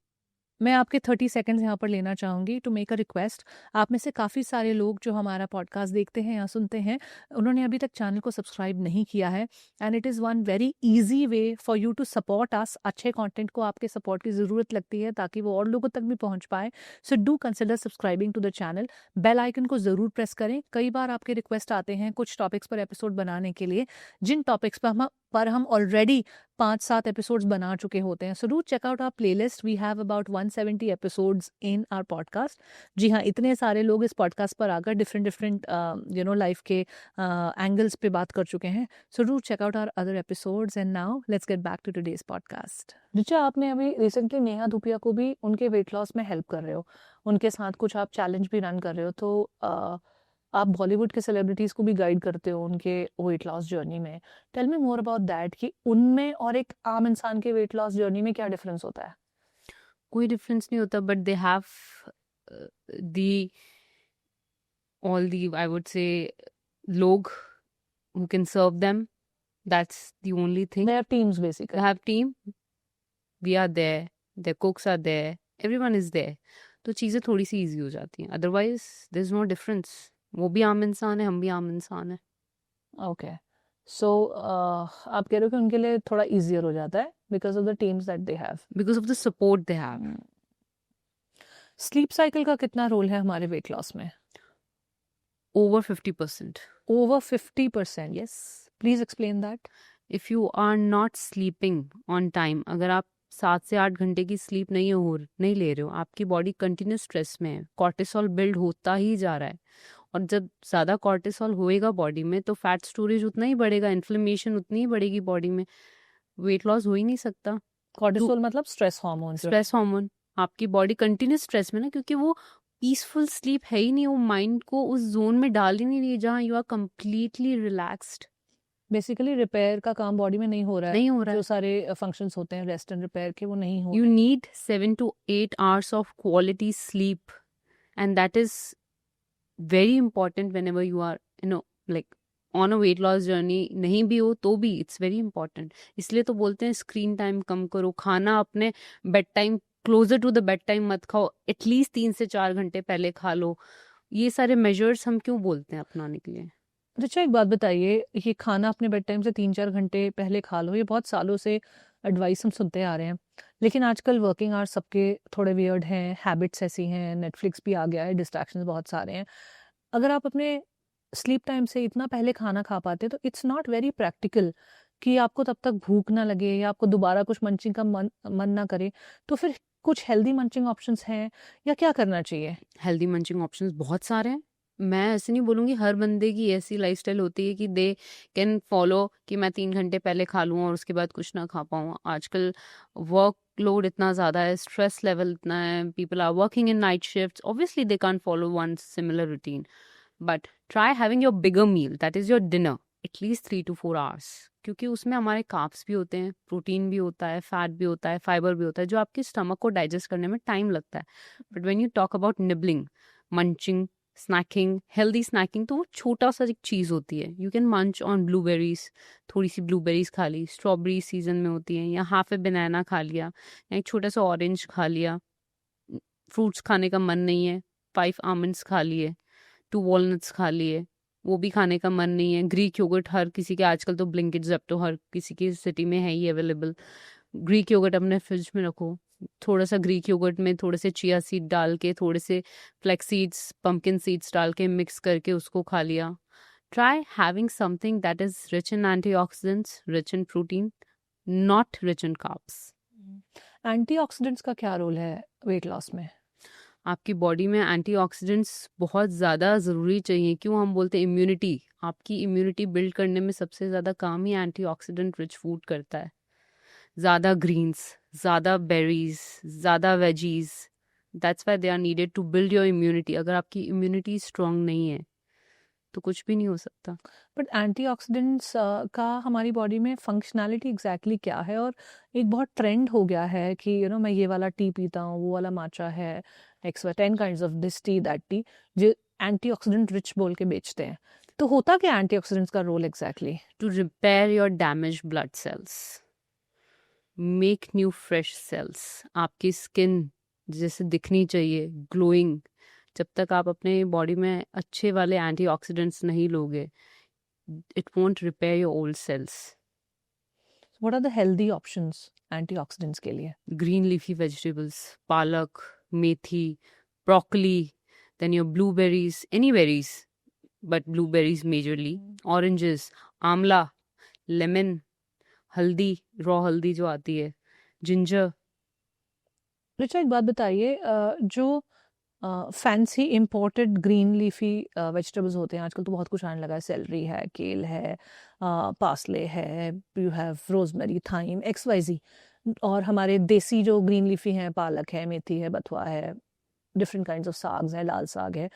मैं आपके 30 सेकंड्स यहाँ पर लेना चाहूँगी टू मेक अ रिक्वेस्ट। आप में से काफ़ी सारे लोग जो हमारा पॉडकास्ट देखते हैं या सुनते हैं, उन्होंने अभी तक चैनल को सब्सक्राइब नहीं किया है। And it is one very easy way for you to support us. अच्छे कंटेंट को आपके सपोर्ट की ज़रूरत लगती है ताकि वो और लोगों तक भी पहुँच पाए। So do consider subscribing to the channel. Bell icon को ज़रूर प्रेस करें। कई बार आपके रिक्वेस्ट आते हैं कुछ टॉपिक्स पर एपिसोड बनाने के लिए, जिन टॉपिक्स पर हम पर हम ऑलरेडी 5-7 एपिसोड्स बना चुके होते हैं. So do check out our playlist. We have about 170 episodes in our podcast. जी हाँ, इतने सारे लोग इस पॉडकास्ट पर आकर डिफरेंट लाइफ के एंगल्स पे बात कर चुके हैं. So do check out our other episodes. And now let's get back to today's podcast. Richa, आपने अभी रिसेंटली नेहा धूपिया को भी उनके वेट लॉस में हेल्प कर रहे हो, उनके साथ कुछ आप चैलेंज भी रन कर रहे हो. तो आप बॉलीवुड के सेलिब्रिटीज को भी गाइड करते हो उनके वेट लॉस जर्नी में. Tell me more about that कि उनमें और एक आम इंसान के वेट लॉस जर्नी में क्या डिफरेंस होता है. कोई डिफरेंस नहीं होता, but they have the all the, I would say, log who can serve them. That's the only thing. They have teams They basically. have team. We are there. Their cooks are there. Everyone is there. तो चीज़ें थोड़ी सी easy हो जाती हैं. Otherwise there is no difference. वो भी आम इंसान है, हम भी आम इंसान है. ओके. सो आप कह रहे हो कि उनके लिए थोड़ा इजियर हो जाता है because of the teams that they have. Because of the support they have. Sleep cycle का कितना रोल है हमारे वेट लॉस में? Over 50%. Over 50%. Yes. Please explain that. If you are not sleeping on time, अगर आप 7 से 8 घंटे की स्लीप नहीं ले रहे हो, आपकी बॉडी कंटिन्यूस स्ट्रेस में है, कॉर्टिसोल बिल्ड होता ही जा रहा है. और जब ज़्यादा कॉर्टिसोल होएगा बॉडी में तो फैट स्टोरेज उतना ही बढ़ेगा, इन्फ्लेमेशन उतनी ही बढ़ेगी बॉडी में. वेट लॉस हो ही नहीं सकता. कॉर्टिसोल मतलब स्ट्रेस हार्मोन. Stress hormone. आपकी बॉडी कंटिन्यूस स्ट्रेस में ना, क्योंकि वो पीसफुल स्लीप है ही नहीं. वो माइंड को उस जोन में डाल ही नहीं रही जहाँ you are completely relaxed. Basically repair का काम बॉडी में नहीं हो रहा है. नहीं हो रहा जो है. सारे फंक्शंस होते हैं रेस्ट एंड रिपेयर के, वो नहीं हो. You need 7 to 8 hours of quality sleep, and that is very important whenever you are, like on a weight loss journey. नहीं भी हो तो भी it's very important. इसलिए तो बोलते हैं स्क्रीन टाइम कम करो, खाना अपने bed time, closer to the bed time मत खाओ, एटलीस्ट 3 से 4 घंटे पहले खा लो. ये सारे मेजर्स हम क्यों बोलते हैं अपनाने के लिए. अच्छा, एक बात बताइए, ये खाना अपने बेड टाइम से 3-4 घंटे पहले खा लो, ये बहुत सालों से एडवाइस हम सुनते आ रहे हैं. लेकिन आजकल वर्किंग आवर्स सबके थोड़े वियर्ड हैं, हैबिट्स ऐसी हैं, नेटफ्लिक्स भी आ गया है, डिस्ट्रैक्शंस बहुत सारे हैं. अगर आप अपने स्लीप टाइम से इतना पहले खाना खा पाते तो इट्स नॉट वेरी प्रैक्टिकल कि आपको तब तक भूख ना लगे या आपको दोबारा कुछ मंचिंग का मन ना करे. तो फिर कुछ हेल्दी मंचिंग ऑप्शंस हैं या क्या करना चाहिए? हेल्दी मंचिंग ऑप्शंस बहुत सारे हैं. मैं ऐसे नहीं बोलूँगी हर बंदे की ऐसी लाइफस्टाइल होती है कि दे कैन फॉलो कि मैं 3 घंटे पहले खा लूँ और उसके बाद कुछ ना खा पाऊँ. आजकल वर्क लोड इतना ज़्यादा है, स्ट्रेस लेवल इतना है, people are working in night shifts. Obviously they can't follow one similar routine, but try having your bigger meal, that is your dinner, at least 3 to 4 hours. क्योंकि उसमें हमारे कार्ब्स भी होते हैं, प्रोटीन भी होता है, फैट भी होता है, फाइबर भी होता है, जो आपके स्टमक को डाइजेस्ट करने में टाइम लगता है. But when you talk about nibbling, munching, snacking, healthy snacking, तो वो छोटा सा एक चीज़ होती है. You can munch on blueberries, थोड़ी सी ब्लूबेरीज खा ली, स्ट्रॉबेरी सीजन में होती है, या हाफ ए बनाना खा लिया, या एक छोटा सा ऑरेंज खा लिया. फ्रूट्स खाने का मन नहीं है, 5 आमंड्स खा लिए, 2 वॉलनट्स खा लिए, वो भी खाने का मन नहीं है. ग्रीक योगर्ट हर किसी के आजकल तो ब्लिंकिट ज़ेप्टो हर किसी की सिटी में है ही अवेलेबल. ग्रीक योगर्ट अपने फ्रिज में रखो, थोड़ा सा ग्रीक योगर्ट में थोड़े से चिया सीड डाल के, थोड़े से फ्लेक्स सीड्स, पंपकिन सीड्स डाल के मिक्स करके उसको खा लिया. Try having something that is rich in antioxidants, rich in protein, not rich in carbs. Antioxidants का क्या रोल है वेट लॉस में? आपकी बॉडी में एंटीऑक्सीडेंट्स बहुत ज़्यादा ज़रूरी चाहिए. क्यों हम बोलते हैं इम्यूनिटी, आपकी इम्यूनिटी बिल्ड करने में सबसे ज़्यादा काम ही एंटीऑक्सीडेंट रिच फूड करता है. ज़्यादा ग्रीन्स, ज़्यादा बेरीज, ज़्यादा veggies, that's why they are needed to build your immunity. अगर आपकी इम्यूनिटी स्ट्रॉन्ग नहीं है तो कुछ भी नहीं हो सकता. बट एंटीऑक्सीडेंट्स का हमारी बॉडी में फंक्शनैलिटी एग्जैक्टली क्या है? और एक बहुत ट्रेंड हो गया है कि मैं ये वाला टी पीता हूँ, वो वाला माचा है, X 10 kinds of this tea that tea, जो एंटीऑक्सीडेंट रिच बोल के बेचते हैं. तो होता क्या एंटीऑक्सीडेंट्स का role exactly? To repair your damage blood cells, make new fresh cells. आपकी स्किन जैसे दिखनी चाहिए, ग्लोइंग, जब तक आप अपने बॉडी में अच्छे वाले एंटीऑक्सीडेंट्स नहीं लोगे, it won't repair your old cells. What are the healthy options antioxidants के लिए? Green leafy vegetables, palak, methi, broccoli, then your blueberries, any berries, but blueberries majorly, oranges, amla, lemon, हल्दी, रॉ हल्दी जो आती है, जिंजर। रिचा एक बात बताइए, जो fancy imported green leafy vegetables होते हैं आजकल तो बहुत कुछ आने लगा है, सेलरी है, केल है, पार्सले है, you have rosemary, thyme, XYZ, और हमारे देसी जो ग्रीन लीफी हैं, पालक है, मेथी है, बथुआ है, डिफरेंट काइंड्स ऑफ साग्स है, लाल साग है।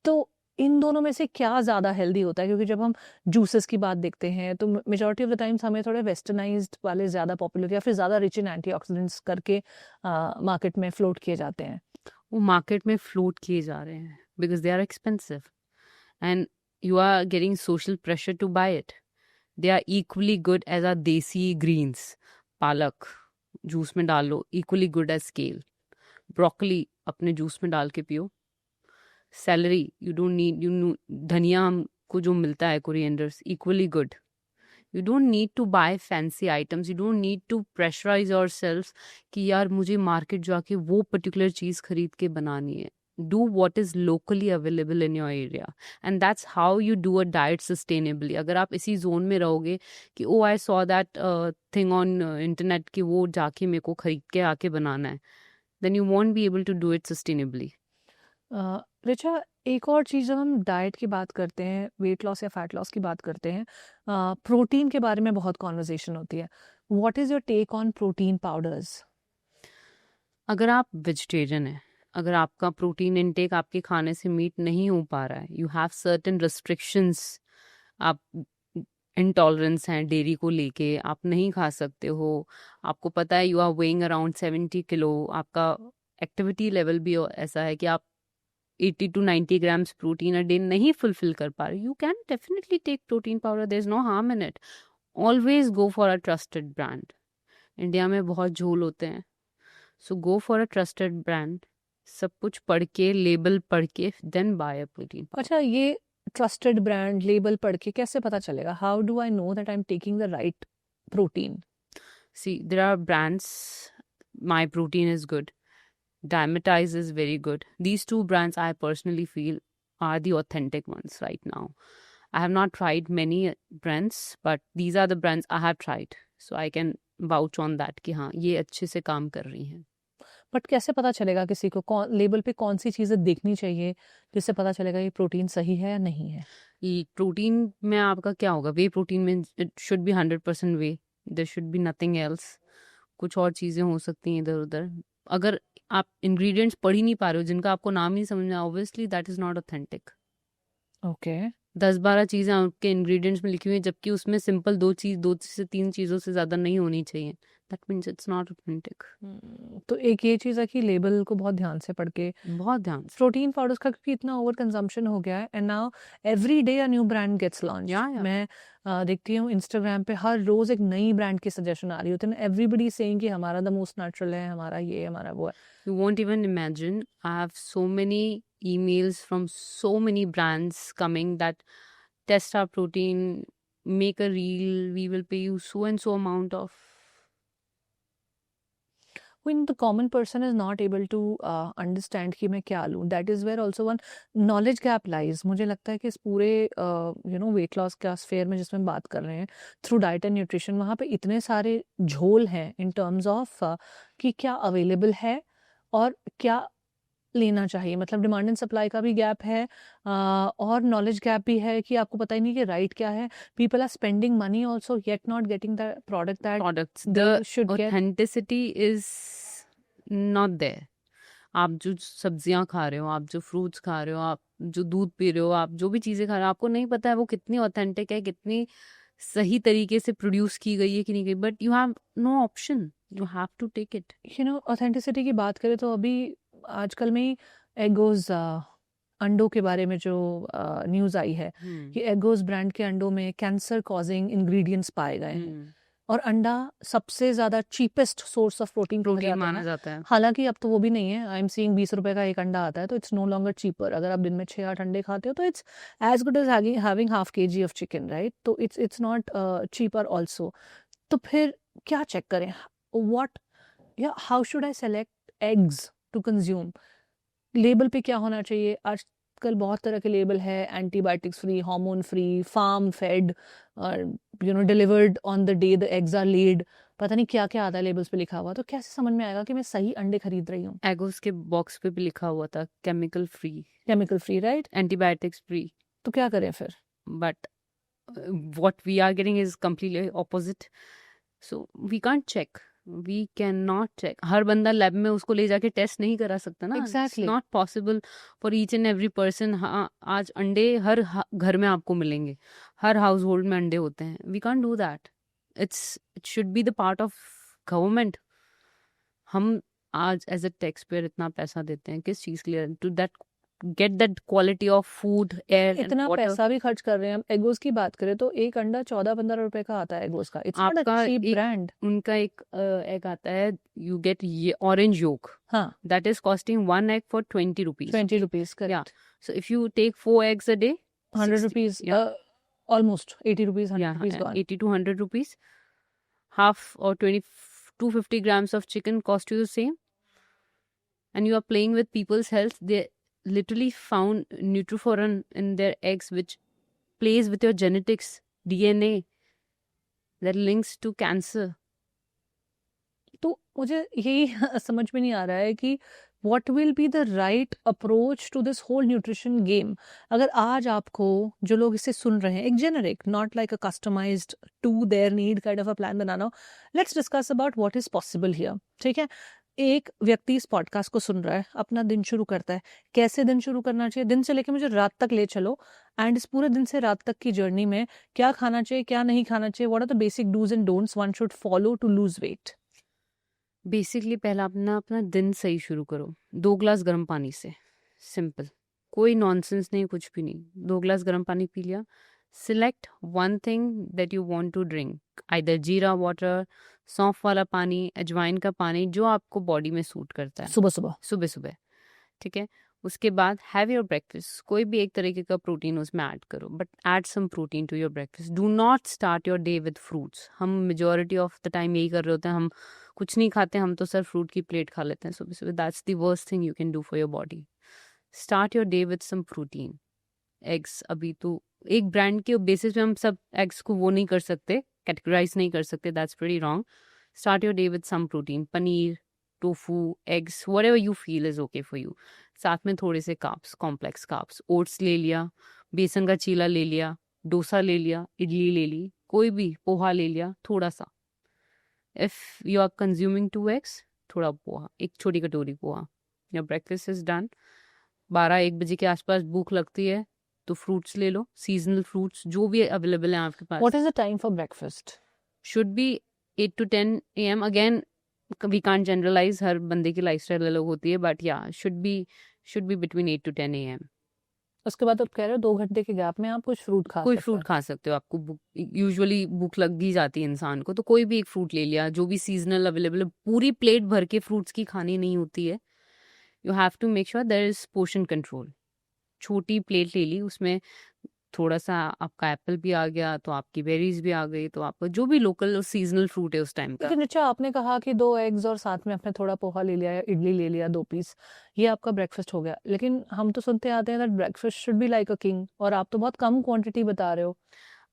तो इन दोनों में से क्या ज़्यादा हेल्दी होता है? क्योंकि जब हम जूसेस की बात देखते हैं तो मेजॉरिटी ऑफ द टाइम्स हमें थोड़े वेस्टर्नाइज्ड वाले ज़्यादा पॉपुलर या फिर ज़्यादा रिच इन एंटीऑक्सीडेंट्स करके मार्केट में फ्लोट किए जाते हैं। वो मार्केट में फ्लोट किए जा रहे हैं because they are expensive and you are getting social pressure to buy it. They are equally good as our desi greens. पालक जूस में डाल लो, equally good as kale. Broccoli अपने जूस में डाल के पियो. Celery you don't need, you धनिया हमको जो मिलता है, corianders, equally good. You don't need to buy fancy items. You don't need to pressurize yourselves कि यार मुझे मार्केट जाके वो पर्टिकुलर चीज़ खरीद के बनानी है. Do what is locally available in your area. And that's how you do a diet sustainably. अगर आप इसी जोन में रहोगे कि oh I saw that thing on internet कि वो जाके मेरे को खरीद के आके बनाना है, then you won't be able to do it sustainably. Richa एक और चीज़, जब हम डाइट की बात करते हैं, वेट लॉस या फैट लॉस की बात करते हैं, प्रोटीन के बारे में बहुत कॉन्वर्जेशन होती है. What is your take on protein powders? अगर आप वेजिटेरियन हैं, अगर आपका प्रोटीन इनटेक आपके खाने से मीट नहीं हो पा रहा है, यू हैव सर्टेन रिस्ट्रिक्शंस, आप इंटॉलरेंस हैं डेयरी को लेके, आप नहीं खा सकते हो, आपको पता है you are weighing around 70 kilo, आपका एक्टिविटी लेवल भी ऐसा है कि आप 80 to 90 grams protein a day नहीं फुलफिल कर पा रहे, you can definitely take protein powder. There is no harm in it. Always go for a trusted brand. India में बहुत झोल होते हैं, so go for a trusted brand. सब कुछ पढ़ के, लेबल पढ़ के, देन बाय अ प्रोटीन. अच्छा, ये ट्रस्टेड ब्रांड लेबल पढ़ के कैसे पता चलेगा? How do I know that I am taking the right protein? See, there are brands. My protein is good. Dymatize is very good. These two brands I personally feel are the authentic ones right now. I have not tried many brands, but these are the brands I have tried. So I can vouch on that कि हाँ ये अच्छे से काम कर रही हैं. But कैसे पता चलेगा किसी को, कौन लेबल पे कौन सी चीज़ें देखनी चाहिए जिससे पता चलेगा ये प्रोटीन सही है या नहीं है? प्रोटीन में आपका क्या होगा? वे प्रोटीन में it should be 100% whey. There should be nothing else. कुछ और चीज़ें हो सकती हैं इधर उधर. अगर आप इंग्रेडिएंट्स पढ़ ही नहीं पा रहे हो, जिनका आपको नाम नहीं समझ में, obviously that is not authentic. Okay. 10-12 चीज़ें आपके इंग्रेडिएंट्स में लिखी हुई है, जबकि उसमें सिंपल 2 से 3 चीज़ों से ज़्यादा नहीं होनी चाहिए. That means it's not authentic. तो एक ये चीज़ है कि लेबल को बहुत ध्यान से पढ़ के, बहुत ध्यान से. प्रोटीन पाउडर्स का क्योंकि इतना ओवर कंजम्पशन हो गया है, and now every day a new brand gets launch. Yeah. मैं देखती हूँ इंस्टाग्राम पे हर रोज एक नई ब्रांड की सजेशन आ रही होती है. एवरीबडी सेइंग कि हमारा द मोस्ट नेचुरल है, हमारा ये, हमारा वो है. You won't even imagine. I have so many emails from so many brands coming that test our protein, make a reel, we will pay you so and so amount of. When the common person is not able to understand कि मैं क्या लूँ, that is where also one knowledge gap lies. मुझे लगता है कि इस पूरे weight loss का स्फेयर में जिसमें बात कर रहे हैं थ्रू डाइट एंड न्यूट्रिशन, वहाँ पे इतने सारे झोल हैं इन टर्म्स ऑफ कि क्या अवेलेबल है और क्या लेना चाहिए. मतलब डिमांड एंड सप्लाई का भी गैप है, और नॉलेज गैप भी है कि आपको पता ही नहीं कि राइट क्या है. People are spending money also yet not getting the product that Products. they The should get. authenticity is not there. आप जो सब्जियां खा रहे हो, आप जो फ्रूट्स खा रहे हो, आप जो दूध पी रहे हो, आप जो भी चीज़ें खा रहे हो, आपको नहीं पता है वो कितनी ऑथेंटिक है, कितनी सही तरीके से प्रोड्यूस की गई है कि नहीं गई. But you have no option, you have to take it. Authenticity की बात करें तो अभी आजकल में एगोज अंडों के बारे में जो न्यूज़ आई है कि एगोज ब्रांड के अंडों में कैंसर कॉजिंग इंग्रेडिएंट्स पाए गए हैं, और अंडा सबसे ज़्यादा चीपेस्ट सोर्स ऑफ प्रोटीन माना जाता है. हालांकि अब तो वो भी नहीं है. आई एम सीइंग 20 रुपए का एक अंडा आता है, तो इट्स नो लॉन्गर चीपर. अगर आप दिन में 6-8 अंडे खाते हो तो it's as good as having half kg of chicken, right? तो इट्स नॉट चीपर ऑल्सो. तो फिर क्या चेक करें? व्हाट या how should I select eggs to consume? Label पे क्या होना चाहिए? आज आजकल बहुत तरह के लेबल है, antibiotics free, hormone free, farm fed, और delivered on the day the eggs are laid, पता नहीं क्या क्या आता है लेबल्स पे लिखा हुआ। तो कैसे समझ में आएगा कि मैं सही अंडे खरीद रही हूँ? एगोस के बॉक्स पे भी लिखा हुआ था chemical free, chemical free, right? Antibiotics free, तो क्या करें फिर? but what we are getting is completely opposite. So we can't check, we cannot check. हर बंदा लैब में उसको ले जाके टेस्ट नहीं करा सकता ना. Exactly. It's not possible for each and every person. हाँ, आज अंडे हर घर में आपको मिलेंगे, हर हाउस होल्ड में अंडे होते हैं. We can't do that. It should be the part of government. हम आज एज अ टैक्स पेयर इतना पैसा देते हैं किस चीज के लिए? To that get that quality of food, air, इतना पैसा भी खर्च कर रहे हैं हम। एगोस की बात करें तो एक अंडा 14-15 रुपए का आता है एगोस का। It's not a cheap brand. उनका एक एग आता है, यू गेट ये ऑरेंज योक, हाँ, that is costing 1 egg for 20 rupees. 20 rupees, correct. Yeah. So if you take 4 eggs a day, 100 rupees, almost 80 rupees, 100 rupees gone. 80 to 100 rupees. Half or 250 grams of chicken cost you the same. And you are playing with people's health. They literally found Nutriforan in their eggs, which plays with your genetics, DNA, that links to cancer. तो मुझे यही समझ में नहीं आ रहा है कि what will be the right approach to this whole nutrition game. अगर आज आपको जो लोग इसे सुन रहे हैं, एक generic, not like a customized to their need kind of a plan बनाना हो, let's discuss about what is possible here. ठीक है? एक व्यक्ति इस पॉडकास्ट को सुन रहा है, अपना दिन शुरू करता है। कैसे दिन शुरू करना चाहिए? दिन से लेके मुझे रात तक ले चलो, एंड इस पूरे दिन से रात तक की जर्नी में क्या खाना चाहिए, क्या नहीं खाना चाहिए, what are the basic dos and don'ts one should follow to lose weight? Basically पहला अपना दिन सही शुरू करो, 2 ग्लास गर्म पानी से, सिंपल, कोई नॉनसेंस नहीं, कुछ भी नहीं. 2 ग्लास गर्म पानी पी लिया. Select one thing that you want to drink, either jeera water, सौंफ वाला पानी, अजवाइन का पानी, जो आपको बॉडी में सूट करता है. सुबह सुबह, ठीक है. उसके बाद हैव योर ब्रेकफास्ट, कोई भी एक तरीके का प्रोटीन उसमें ऐड करो, but add some protein to your breakfast. Do not start your day with fruits. हम मेजॉरिटी ऑफ द टाइम यही कर रहे होते हैं, हम कुछ नहीं खाते, हम तो सर फ्रूट की प्लेट खा लेते हैं सुबह सुबह. That's the worst thing you can do for your body. Start your day with some protein. Eggs, अभी तो एक ब्रांड के बेसिस पे हम सब एग्स को वो नहीं कर सकते, कैटेगराइज नहीं कर सकते, that's very wrong. Start your day with some protein, paneer, tofu, eggs, whatever you feel is okay for you. साथ में थोड़े से कार्ब्स, कॉम्प्लेक्स कार्ब्स, ओट्स ले लिया, बेसन का चीला ले लिया, डोसा ले लिया, इडली ले ली, कोई भी पोहा ले लिया थोड़ा सा. If you are consuming 2 eggs, थोड़ा पोहा, एक छोटी कटोरी poha. Your breakfast is done. 12-1 बजे के आसपास भूख लगती है तो फ्रूट्स ले लो, सीजनल फ्रूट्स जो भी अवेलेबल हैं आपके पास. What is the time for breakfast? Should be 8 to 10 AM. Again we can't generalise, हर बंदे की लाइफस्टाइल अलग होती है, बट या should be between 8 to 10 AM. उसके बाद आप कह रहे हो 2 घंटे के गैप में आप कुछ फ्रूट खा सकते हो. आपको यूजुअली भूख लग ही जाती है इंसान को, तो कोई भी एक फ्रूट ले लिया जो भी सीजनल अवेलेबल है. पूरी प्लेट भर के फ्रूट्स की खानी नहीं होती है. You have to make sure there is portion control. छोटी प्लेट ले ली, उसमें थोड़ा सा आपका एप्पल भी आ गया, तो आपकी बेरीज भी आ गई, तो आपका जो भी लोकल और सीजनल फ्रूट है उस टाइम का. लेकिन अच्छा, आपने कहा कि 2 एग्स और साथ में आपने थोड़ा पोहा ले लिया या इडली ले लिया 2 पीस, ये आपका ब्रेकफास्ट हो गया. लेकिन हम तो सुनते आते हैं that breakfast should be like a king, और आप तो बहुत कम क्वांटिटी बता रहे हो.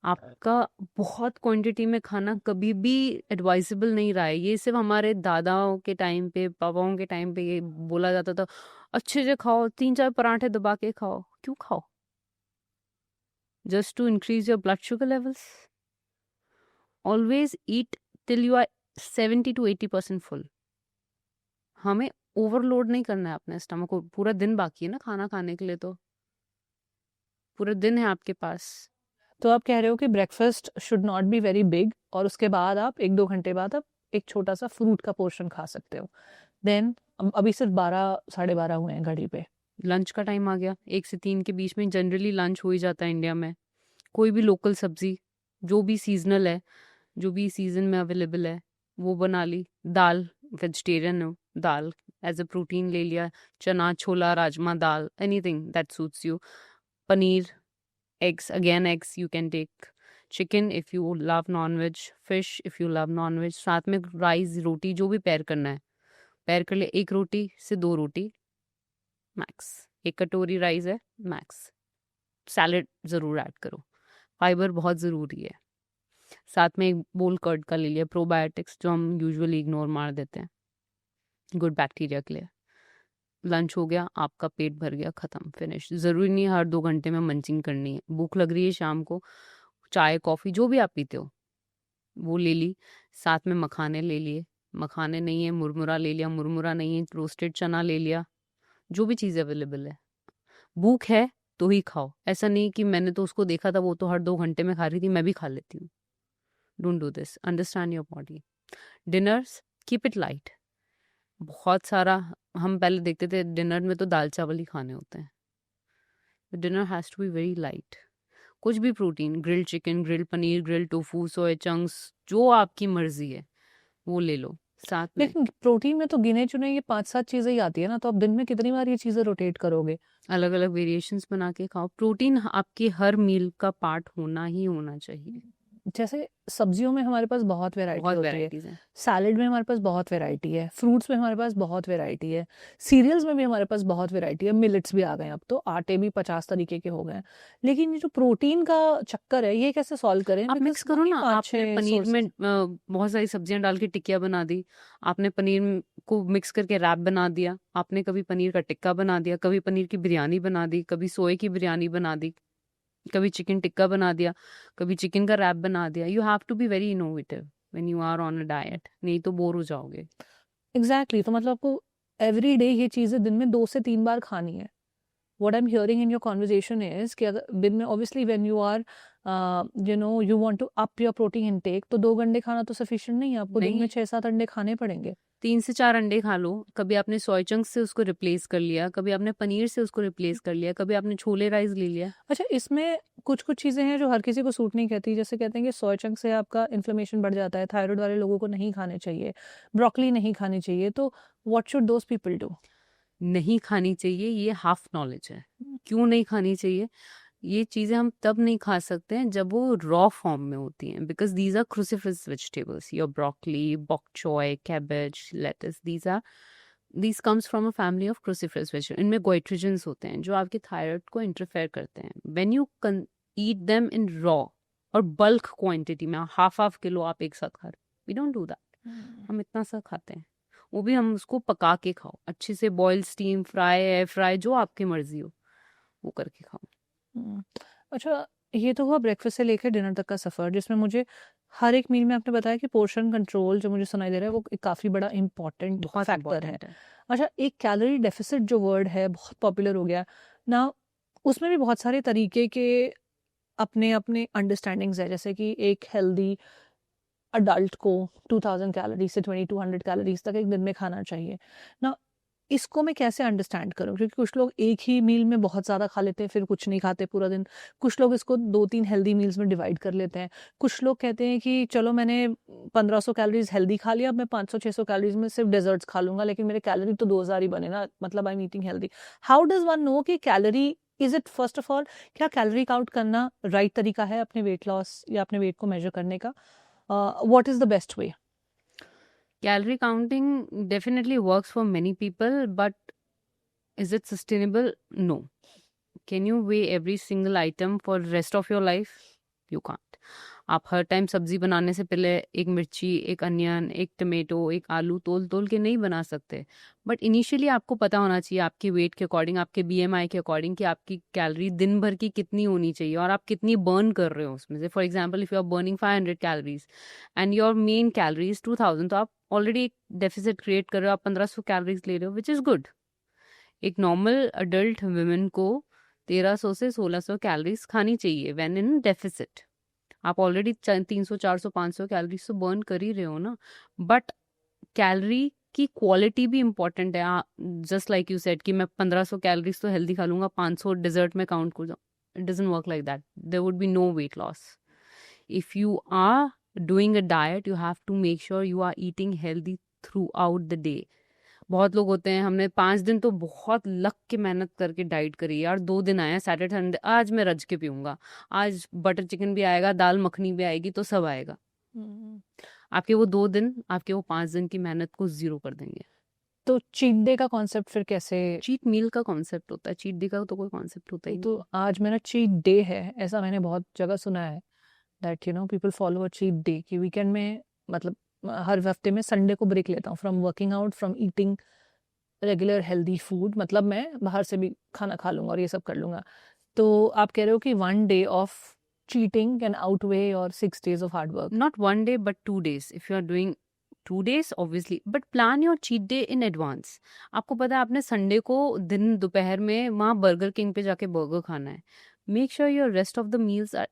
आपका बहुत क्वांटिटी में खाना कभी भी एडवाइजेबल नहीं रहा है. ये सिर्फ हमारे दादाओं के टाइम पे, पापाओं के टाइम पे ये बोला जाता था, अच्छे से खाओ, 3-4 पराठे दबा के खाओ. क्यों खाओ? Just to increase your blood sugar levels? Always eat till you are 70 to 80% full. हमें ओवरलोड नहीं करना है अपने स्टमक को. पूरा दिन बाकी है ना खाना खाने के लिए, तो पूरा दिन है आपके पास. तो आप कह रहे हो कि breakfast should not be very big, और उसके बाद आप 1-2 घंटे बाद आप एक छोटा सा फ्रूट का पोर्शन खा सकते हो. देन अभी सिर्फ 12-12:30 हुए हैं घड़ी पे. लंच का टाइम आ गया. 1 से 3 के बीच में जनरली लंच हो ही जाता है इंडिया में. कोई भी लोकल सब्जी जो भी सीजनल है, जो भी सीजन में अवेलेबल है, वो बना ली. दाल, वेजिटेरियन हो, दाल एज अ प्रोटीन ले लिया. चना, छोला, राजमा दाल, एनीथिंग दैट सूट्स यू. पनीर, eggs, again eggs you can take. Chicken if you love non veg, fish if you love non veg. साथ में राइस, रोटी, जो भी पेयर करना है पेयर कर ले. 1 रोटी से 2 रोटी मैक्स. 1 कटोरी राइस है मैक्स। सैलेड ज़रूर ऐड करो, फाइबर बहुत ज़रूरी है। साथ में 1 बोल कर्ड का ले लिया, प्रोबायोटिक्स जो हम यूजुअली इग्नोर मार देते हैं, गुड बैक्टीरिया के लिए। लंच हो गया, आपका पेट भर गया, ख़त्म, फिनिश। ज़रूरी नहीं है हर 2 घंटे में मंचिंग करनी है। भूख लग रही है शाम को, चाय कॉफ़ी जो भी आप पीते हो वो ले ली, साथ में मखाने ले लिए, मखाने नहीं है मुरमुरा ले लिया, मुरमुरा नहीं है रोस्टेड चना ले लिया, जो भी चीज़ अवेलेबल है। भूख है तो ही खाओ, ऐसा नहीं कि मैंने तो उसको देखा था वो तो हर 2 घंटे में खा रही थी, मैं भी खा लेती हूँ। Don't do this, understand your body. Dinners keep it light. बहुत सारा हम पहले देखते थे डिनर में तो दाल चावल ही खाने होते हैं, dinner has to be very light. कुछ भी protein, grilled chicken, grilled paneer, grilled tofu, soya chunks, जो आपकी मर्जी है वो ले लो साथ में। लेकिन प्रोटीन में तो गिने चुने ये 5-7 चीजें ही आती है ना, तो आप दिन में कितनी बार ये चीजें रोटेट करोगे? अलग अलग वेरिएशंस बना के खाओ। प्रोटीन आपके हर मील का पार्ट होना ही होना चाहिए। जैसे सब्जियों में हमारे पास बहुत वैरायटी बहुत होती है, वेराइटीज हैं। सैलेड में हमारे पास बहुत वैरायटी है, फ्रूट्स में हमारे पास बहुत वैरायटी है, सीरियल्स में भी हमारे पास बहुत वैरायटी है, मिलेट्स भी आ गए हैं, अब तो आटे भी 50 तरीके के हो गए हैं। लेकिन ये जो प्रोटीन का चक्कर है ये कैसे सॉल्व करें? आप मिक्स करो ना, आपने पनीर में बहुत सारी सब्जियां डाल के टिकिया बना दी, आपने पनीर को मिक्स करके रैप बना दिया, आपने कभी पनीर का टिक्का बना दिया, कभी पनीर की बिरयानी बना दी, कभी सोए की बिरयानी बना दी, कभी चिकन टिक्का बना दिया, कभी चिकन का रैप बना दिया। You have to be very innovative when you are on a diet, नहीं तो बोर हो जाओगे। एग्जैक्टली, तो मतलब आपको एवरी डे ये चीजें दिन में 2 से 3 बार खानी है। what I'm hearing in your conversation is कि अगर दिन में obviously when you are you want to up your protein intake, तो 2 अंडे खाना तो sufficient नहीं है, आपको दिन में 6-7 अंडे खाने पड़ेंगे। 3 से 4 अंडे खा लो। कभी आपने सोय चंक्स से उसको रिप्लेस कर लिया, कभी आपने पनीर से उसको रिप्लेस कर लिया, कभी आपने छोले राइस ले लिया। अच्छा, इसमें कुछ कुछ चीज़ें हैं जो हर किसी को सूट नहीं करती, जैसे कहते हैं कि सोय चंक से आपका इन्फ्लेमेशन बढ़ जाता है, थायराइड वाले लोगों को नहीं खाने चाहिए, ब्रोकली नहीं खानी चाहिए, तो what should those people do? नहीं खानी चाहिए, ये हाफ नॉलेज है। क्यों नहीं खानी चाहिए? ये चीज़ें हम तब नहीं खा सकते हैं जब वो रॉ फॉर्म में होती हैं, because these are cruciferous vegetables. Your broccoli, bok choy, cabbage, lettuce, these comes from a family of cruciferous vegetable. इनमें गोइट्रोजन्स होते हैं जो आपके थायराइड को इंटरफेयर करते हैं। When you eat them in raw और बल्क क्वांटिटी में, हाफ किलो आप एक साथ खा रहे, वी डोंट डू दैट। हम इतना सा खाते हैं, वो भी हम उसको पका के खाओ अच्छे से, boil, steam, fry, air fry, जो आपकी मर्जी हो वो करके खाओ। अच्छा, ये तो हुआ ब्रेकफास्ट से लेकर डिनर तक का सफ़र, जिसमें मुझे हर एक मील में आपने बताया कि पोर्शन कंट्रोल जो मुझे सुनाई दे रहा है वो एक काफ़ी बड़ा इम्पॉर्टेंट बहुत फैक्टर है। इम्पोर्टेंट है। अच्छा, एक कैलोरी डेफिसिट जो वर्ड है बहुत पॉपुलर हो गया ना, उसमें भी बहुत सारे तरीके के अपने अपने अंडरस्टैंडिंग्स है, जैसे कि एक हेल्दी अडल्ट को 2000 कैलोरीज से 2200 कैलोरीज तक एक दिन में खाना चाहिए ना। इसको मैं कैसे अंडरस्टैंड करूं? क्योंकि कुछ लोग एक ही मील में बहुत ज़्यादा खा लेते हैं, फिर कुछ नहीं खाते पूरा दिन। कुछ लोग इसको 2-3 हेल्दी मील्स में डिवाइड कर लेते हैं। कुछ लोग कहते हैं कि चलो मैंने 1500 कैलोरीज हेल्दी खा लिया, अब मैं 500-600 कैलोरीज में सिर्फ डेजर्ट्स खा लूंगा, लेकिन मेरे कैलोरी तो 2000 ही बने ना, मतलब I am eating healthy. How does one know कि calorie is it? First of all, क्या कैलोरी काउंट करना राइट तरीका है अपने वेट लॉस या अपने वेट को मेजर करने का? What is the best way? Calorie counting definitely works for many people, but is it sustainable? No. Can you weigh every single item for the rest of your life? You can't. आप हर time सब्जी बनाने से पहले एक मिर्ची, एक onion, एक tomato, एक आलू तोल के नहीं बना सकते। बट इनिशियली आपको पता होना चाहिए आपके वेट के अकॉर्डिंग, आपके BMI के अकॉर्डिंग कि आपकी कैलोरी दिन भर की कितनी होनी चाहिए और आप कितनी बर्न कर रहे हो उसमें से। For example, if you are burning 500 calories and your main calories 2000, तो आप ऑलरेडी एक डेफिसिट क्रिएट कर रहे हो, आप 1500 कैलोरीज ले रहे हो, विच इज़ गुड। एक नॉर्मल अडल्ट वुमेन को 1300 से 1600 कैलोरीज खानी चाहिए व्हेन इन डेफिसिट। आप ऑलरेडी 300, 400, 500 कैलोरीज तो बर्न कर ही रहे हो ना। बट कैलोरी की क्वालिटी भी इंपॉर्टेंट है। जस्ट लाइक यू सेड कि मैं 1500 कैलोरीज तो हेल्दी खा लूंगा, 500 डिजर्ट में काउंट कर जाऊँ, it doesn't work like that. There would be no weight loss. If you are doing a diet, you have to make sure you are eating healthy throughout the day. बहुत लोग होते हैं, हमने 5 दिन तो बहुत लग के मेहनत करके डाइट करी यार, 2 दिन आया सैटरडे संडे, आज मैं रज के पीऊंगा, आज बटर चिकन भी आएगा, दाल मखनी भी आएगी, तो सब आएगा। आपके वो 2 दिन, आपके वो 5 दिन की मेहनत को जीरो कर देंगे। तो चीट डे का कॉन्सेप्ट फिर कैसे? चीट मील का कॉन्सेप्ट होता है, चीट डे का तो कोई कॉन्सेप्ट होता ही नहीं। तो आज मेरा चीट डे है, ऐसा मैंने बहुत जगह सुना है that you know people follow a cheat day कि वीकेंड में मतलब हर हफ्ते में संडे को ब्रेक लेता हूँ from working out, from eating regular healthy food, मतलब मैं बाहर से भी खाना खा लूंगा और ये सब कर लूंगा। तो आप कह रहे हो कि 1 day of cheating can outweigh your 6 days of hard work? Not 1 day, but 2 days. If you are doing 2 days, obviously, but plan your cheat day in advance. आपको पता है आपने संडे को दिन दोपहर में वहाँ बर्गर किंग पे जाके बर्गर खाना है. Make sure your rest of the meals are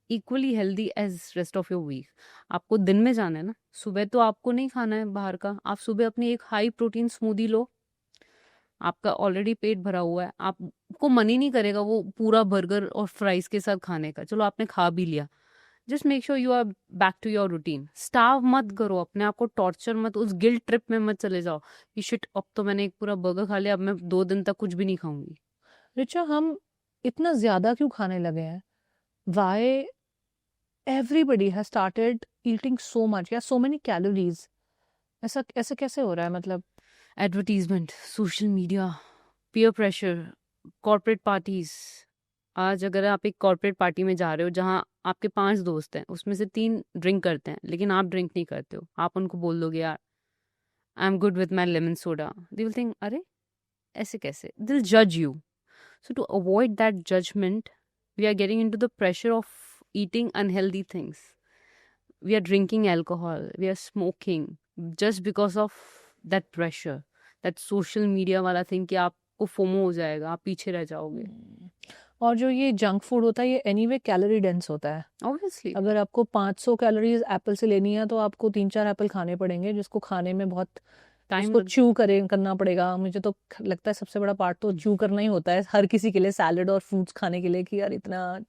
equally healthy as rest of your week. आपको दिन में जाना है ना, सुबह तो आपको नहीं खाना है बाहर का. आप सुबह अपनी एक हाई प्रोटीन स्मूदी लो, आपका ऑलरेडी पेट भरा हुआ है, आपको मन ही नहीं करेगा वो पूरा बर्गर और फ्राइज के साथ खाने का. चलो आपने खा भी लिया, just make sure you are back to your routine. Starve मत करो अपने आप को, टॉर्चर मत, उस गिल्ट ट्रिप में मत चले जाओ कि शिट अब तो मैंने एक पूरा बर्गर खा लिया, अब मैं 2 दिन तक कुछ भी नहीं खाऊंगी. रिचा, हम इतना ज्यादा क्यों खाने लगे हैं? Why everybody has started eating so much, yeah, so many calories? ऐसा ऐसे कैसे हो रहा है? मतलब advertisement, social media, peer pressure, corporate parties. आज अगर आप एक कॉर्पोरेट पार्टी में जा रहे हो जहाँ आपके 5 दोस्त हैं, उसमें से 3 ड्रिंक करते हैं लेकिन आप ड्रिंक नहीं करते हो, आप उनको बोल दोगे यार I am good with my lemon soda, they will think अरे ऐसे कैसे, दिल जज you. So to avoid that judgment we are getting into the pressure of eating unhealthy things. We are drinking alcohol, we are smoking just because of that pressure, that social media वाला thing कि आपको FOMO हो जाएगा, आप पीछे रह जाओगे. और जो ये जंक फूड होता है ये एनीवे कैलोरी डेंस होता है. Obviously. अगर आपको 500 कैलोरीज एप्पल से लेनी है तो आपको 3-4 एप्पल खाने पड़ेंगे, जिसको खाने में बहुत टाइम उसको च्यू करना पड़ेगा. मुझे तो लगता है सबसे बड़ा पार्ट तो च्यू करना ही होता है हर किसी के लिए, सैलेड और फ्रूट्स खाने के लिए, कि यार इतना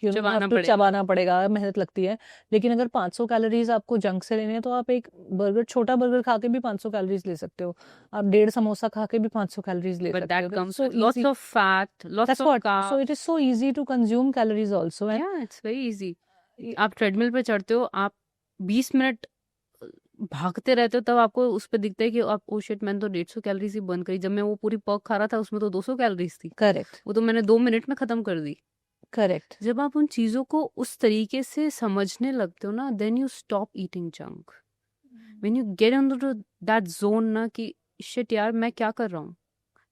चबाना पड़ेगा, मेहनत लगती है. लेकिन अगर 500 कैलोरीज आपको जंक से लेने हैं तो आप एक बर्गर, छोटा बर्गर खा के भी 500 कैलोरीज ले सकते हो. आप 1.5 समोसा खा के भी 500 कैलोरीज ले सकते हो. comes with lots of fat, lots That's of what. carbs. So it is so easy to consume calories also. And Yeah, it's very easy. आप ट्रेडमिल पे चढ़ते हो, आप 20 मिनट भागते रहते हो, तब आपको उस पे दिखता है कि आप ओ शिट मैंने तो 150 कैलोरीज ही बर्न करी. जब मैं वो पूरी पर्क खा रहा था उसमें तो 200 कैलोरीज थी. करेक्ट, वो तो मैंने 2 मिनट में खत्म कर दी. करेक्ट. जब आप उन चीजों को उस तरीके से समझने लगते हो ना, then you stop eating junk. When you get into that zone ना कि शिट यार मैं क्या कर रहा हूँ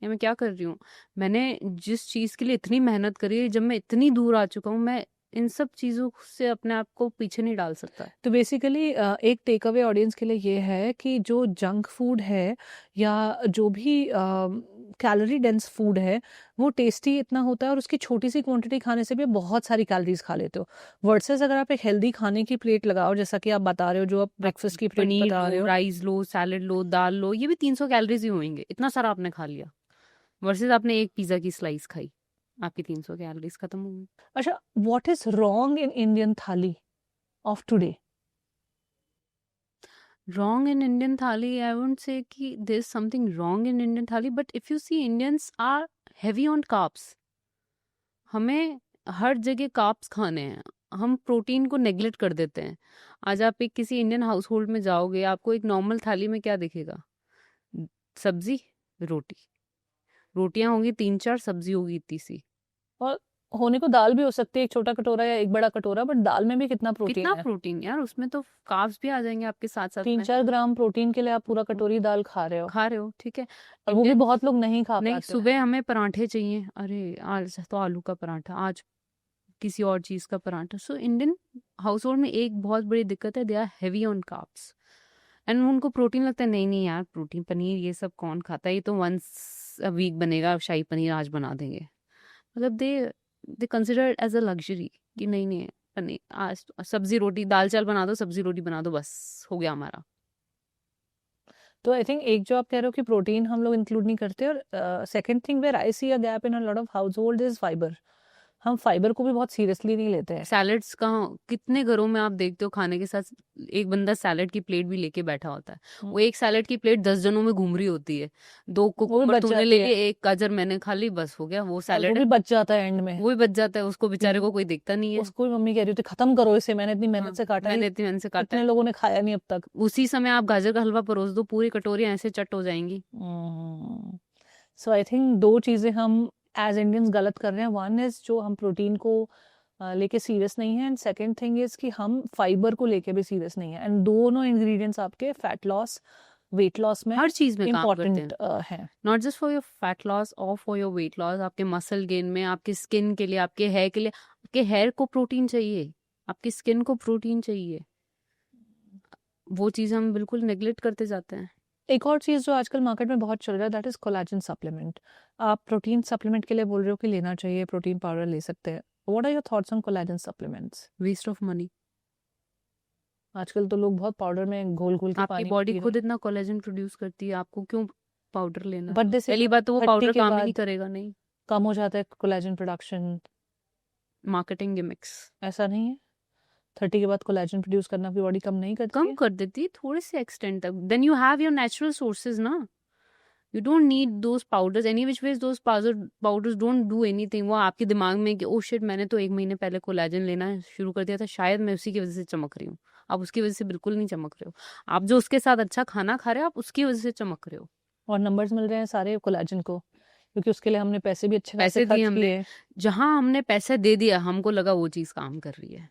या मैं क्या कर रही हूँ, मैंने जिस चीज के लिए इतनी मेहनत करी है, जब मैं इतनी दूर आ चुका हूँ, मैं इन सब चीजों से अपने आप को पीछे नहीं डाल सकता. तो बेसिकली एक टेक अवे ऑडियंस के लिए ये है कि जो जंक फूड है या जो भी कैलोरी डेंस फूड है वो टेस्टी इतना होता है और उसकी छोटी सी क्वांटिटी खाने से भी बहुत सारी कैलोरीज खा लेते हो. वर्सेस अगर आप एक हेल्दी खाने की प्लेट लगाओ, जैसा कि आप बता रहे हो, जो आप ब्रेकफास्ट की प्लेट पनीर बता रहे लो, हो, राइस लो, सैलेड लो, दाल लो, ये भी 300 कैलोरीज ही होंगे. इतना सारा आपने खा लिया वर्सेस आपने एक पिज्जा की स्लाइस खाई, आपकी 300 कैलोरीज खत्म हो गई. अच्छा, what is wrong in Indian thali of today? Wrong in Indian thali, I wouldn't say कि there's something wrong in Indian thali, but if you see Indians are heavy on carbs. हमें हर जगह carbs खाने हैं, हम प्रोटीन को neglect कर देते हैं. आज आप एक किसी इंडियन हाउस होल्ड में जाओगे, आपको एक नॉर्मल थाली में क्या दिखेगा? सब्जी, रोटी, रोटियां होंगी 3-4, सब्जी होगी इतनी सी. और होने को दाल भी हो सकती है, एक छोटा कटोरा या एक बड़ा कटोरा, बट दाल में भी कितना प्रोटीन है. प्रोटीन यार, उसमें तो कार्ब्स भी आ जाएंगे आपके साथ साथ. 3-4 ग्राम प्रोटीन के लिए आप पूरा कटोरी दाल खा रहे हो. ठीक है. और वो भी बहुत लोग नहीं खा नहीं, पाते. सुबह हमें पराठे चाहिए, अरे आज तो आलू का पराठा, आज किसी और चीज का paratha. So Indian household में एक बहुत बड़ी दिक्कत है, they are heavy on carbs and उनको प्रोटीन लगता है. नहीं यार, प्रोटीन पनीर ये सब कौन खाता है, ये तो वंस अ वीक बनेगा, शाही पनीर आज बना देंगे. मतलब they consider as a luxury कि नहीं पनीर, आज सब्जी रोटी, दाल चावल बना दो, सब्जी रोटी बना दो, बस हो गया हमारा. तो आई थिंक एक जो आप कह रहे हो कि प्रोटीन हम लोग इंक्लूड नहीं करते, और second thing where I see a gap in a lot of household is fibre. हम फाइबर को भी बहुत सीरियसली नहीं लेते हैं। सैलेड्स कहाँ, कितने घरों में आप देखते हो खाने के साथ एक बंदा सैलेड की प्लेट भी लेके बैठा होता है। वो एक सैलेड की प्लेट 10 जनों में घूम रही होती है। 2 वो भी कुकुम्बर बच तूने ले जाती है लिए, 1 गाजर मैंने खा ली, बस हो गया वो और वो सैलेड भी है। बच जाता है एंड में। वो भी बच जाता है, उसको बेचारे हम्म, को कोई दिखता नहीं है। उसको भी मम्मी कह रही होती खत्म करो इसे, मैंने इतनी मेहनत हाँ, से काटा है, मैंने इतनी मेहनत से काटा इतने है। लोगों ने खाया नहीं अब तक। उसी समय आप गाजर का हलवा परोस दो, पूरी कटोरियां ऐसे चट हो जाएंगी। सो आई थिंक 2 चीज़ें हम एज इंडियंस गलत कर रहे हैं। वन इज जो हम प्रोटीन को लेके सीरियस नहीं है, एंड सेकंड थिंग इज कि हम फाइबर को लेके भी सीरियस नहीं है। एंड दोनों इंग्रेडिएंट्स आपके फैट लॉस, वेट लॉस में हर चीज में काम करते हैं, इम्पोर्टेंट हैं। Not just for your fat loss और फॉर योर वेट लॉस। आपके मसल गेन में, आपके स्किन के लिए, आपके हेयर के लिए, आपके हेयर को प्रोटीन चाहिए, आपकी स्किन को प्रोटीन चाहिए। वो चीज हम बिल्कुल नेग्लेक्ट करते जाते हैं। एक और चीज़ जो आजकल मार्केट में बहुत चल रहा है दैट इज़ कोलेजन सप्लीमेंट। आप प्रोटीन सप्लीमेंट के लिए बोल रहे हो कि लेना चाहिए, प्रोटीन पाउडर ले सकते हैं। What are your thoughts on collagen supplements? Waste of money. आजकल तो लोग बहुत पाउडर में घोल-घोल के आपकी पानी बॉडी पी रहे खुद हैं। इतना कोलेजन प्रोड्यूस करती है, आपको क्यों पाउडर लेना? बट दिस पहली बात तो वो 30 पाउडर के काम ही नहीं बाद करेगा। नहीं, कम हो जाता है कोलेजन प्रोडक्शन, मार्केटिंग गिमिक्स। ऐसा नहीं है? 30 के बाद कोलेजन प्रोड्यूस करना आपकी बॉडी कम नहीं करती कम है? कर देती है थोड़े से एक्सटेंट तक। Then you have your natural sources ना, you don't need those powders any which way. Those powders don't do anything. वो आपके दिमाग में कि ओ शिट, मैंने तो 1 महीने पहले कोलेजन लेना शुरू कर दिया था, शायद मैं उसी की वजह से चमक रही हूँ। आप उसकी वजह से बिल्कुल नहीं चमक रहे हो। आप जो उसके साथ अच्छा खाना खा रहे हो, आप उसकी वजह से चमक रहे हो। और नंबर्स मिल रहे हैं सारे कोलेजन को, क्योंकि उसके लिए हमने पैसे भी अच्छे खासे पैसे दिए खर्च हमने, किए। जहां हमने पैसे दे दिया, हमको लगा वो चीज काम कर रही है।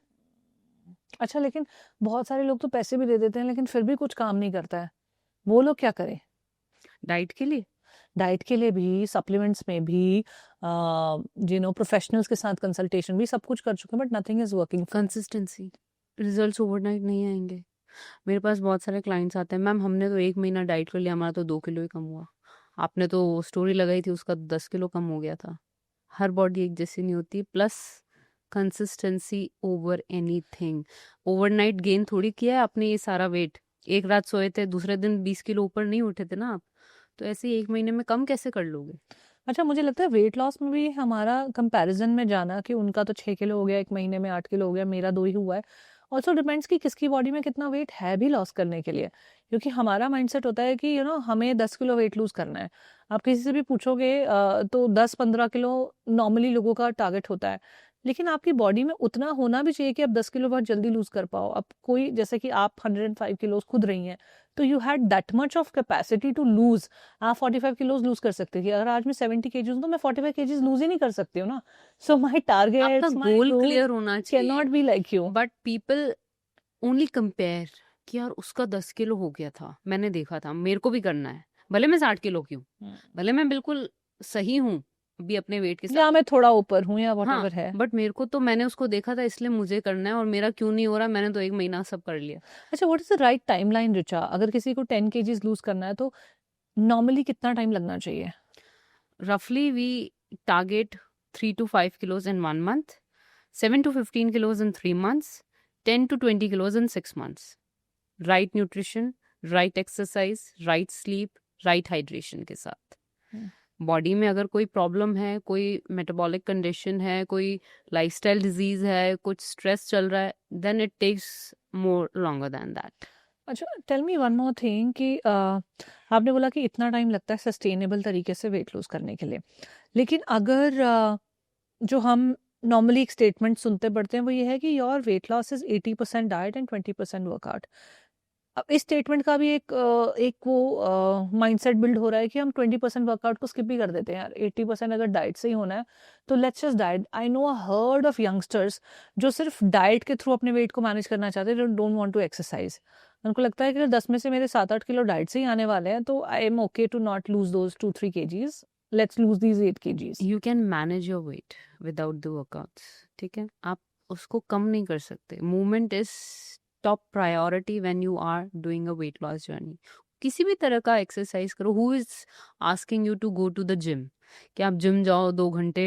अच्छा, लेकिन बहुत सारे लोग तो पैसे भी दे देते हैं लेकिन फिर भी कुछ काम नहीं करता है। वो लोग क्या करें? डाइट के लिए डाइट के लिए भी, सप्लीमेंट्स में भी, प्रोफेशनल्स के साथ कंसल्टेशन भी, सब कुछ कर चुके हैं but nothing is working. Consistency, results overnight नहीं आएंगे। मेरे पास बहुत सारे क्लाइंट्स आते हैं, मैम हमने तो 1 महीना डाइट कर लिया, हमारा तो 2 किलो ही कम हुआ। आपने तो स्टोरी लगाई थी, उसका 10 किलो कम हो गया था। हर बॉडी एक जैसी नहीं होती। Plus consistency over anything. Overnight gain थोड़ी किया है आपने ये सारा वेट। एक रात सोए थे, दूसरे दिन 20 किलो ऊपर नहीं उठे थे ना आप। तो ऐसे ही 1 महीने में कम कैसे कर लोगे? अच्छा, मुझे लगता है वेट लॉस में भी हमारा कंपैरिजन में जाना कि उनका तो 6 किलो हो गया 1 महीने में, 8 किलो हो गया, मेरा 2 ही हुआ है। ऑल्सो डिपेंड्स कि किसकी बॉडी में कितना वेट है भी लॉस करने के लिए। क्योंकि हमारा माइंडसेट होता है कि हमें 10 किलो वेट लूज़ करना है। आप किसी से भी पूछोगे तो 10-15 किलो नॉर्मली लोगों का टारगेट होता है। लेकिन आपकी बॉडी में उतना होना भी चाहिए कि आप 10 किलो बहुत जल्दी लूज़ कर पाओ। अब कोई जैसे कि आप 105 किलोज़ खुद रही हैं, तो you had that much of capacity to lose. आप 45 किलोज़ लूज़ कर सकती थी। अगर आज मैं 70 केजीज़ हूँ तो मैं 45 केजीज़ लूज़ ही नहीं कर सकती हूँ ना। सो माय आपका targets, my goal goals clear होना कैन चाहिए। Not be like you. But people only compare कि यार उसका 10 किलो हो गया था, मैंने देखा था, मेरे को भी करना है। भले मैं 60 किलो की हूँ, भले मैं बिल्कुल सही हूँ अभी अपने वेट के साथ, या मैं थोड़ा ऊपर हूँ या हाँ, व्हाटएवर है। बट मेरे को तो, मैंने उसको देखा था इसलिए मुझे करना है, और मेरा क्यों नहीं हो रहा, मैंने तो 1 महीना सब कर लिया। अच्छा, what is the right timeline Richa? अगर किसी को 10 केजीज़ लूज़ करना है तो नॉर्मली कितना टाइम लगना चाहिए? Roughly, we target 3 to 5 kilos in 1 month, 7 to 15 kilos in 3 months, 10 to 20 kilos in 6 months. Right nutrition, right exercise, right sleep, right hydration के साथ। बॉडी में अगर कोई प्रॉब्लम है, कोई मेटाबॉलिक कंडीशन है, कोई लाइफस्टाइल डिजीज है, कुछ स्ट्रेस चल रहा है, then it takes more longer than that. अच्छा, tell me one more thing कि आपने बोला कि इतना टाइम लगता है सस्टेनेबल तरीके से वेट लूज़ करने के लिए। लेकिन अगर जो हम नॉर्मली एक स्टेटमेंट सुनते पढ़ते हैं वो ये है कि your weight loss is 80% diet and 20% workout. अब इस स्टेटमेंट का भी एक वो माइंडसेट बिल्ड हो रहा है कि हम 20% वर्कआउट को स्किप भी कर देते हैं यार। 80% अगर डाइट से ही होना है तो let's just diet. I know a herd of youngsters जो सिर्फ डाइट के थ्रू अपने वेट को मैनेज करना चाहते हैं, डोंट वांट टू एक्सरसाइज। उनको लगता है कि अगर 10 में से मेरे 7-8 किलो डाइट से ही आने वाले हैं तो I am okay to not lose those 2-3 KGs, let's lose these 8 KGs. You can manage your weight without the workouts, ठीक है? आप उसको कम नहीं कर सकते। Movement is top priority when you are doing a weight loss journey. किसी भी तरह का एक्सरसाइज करो। Who is asking you to go to the gym? कि आप जिम जाओ 2 घंटे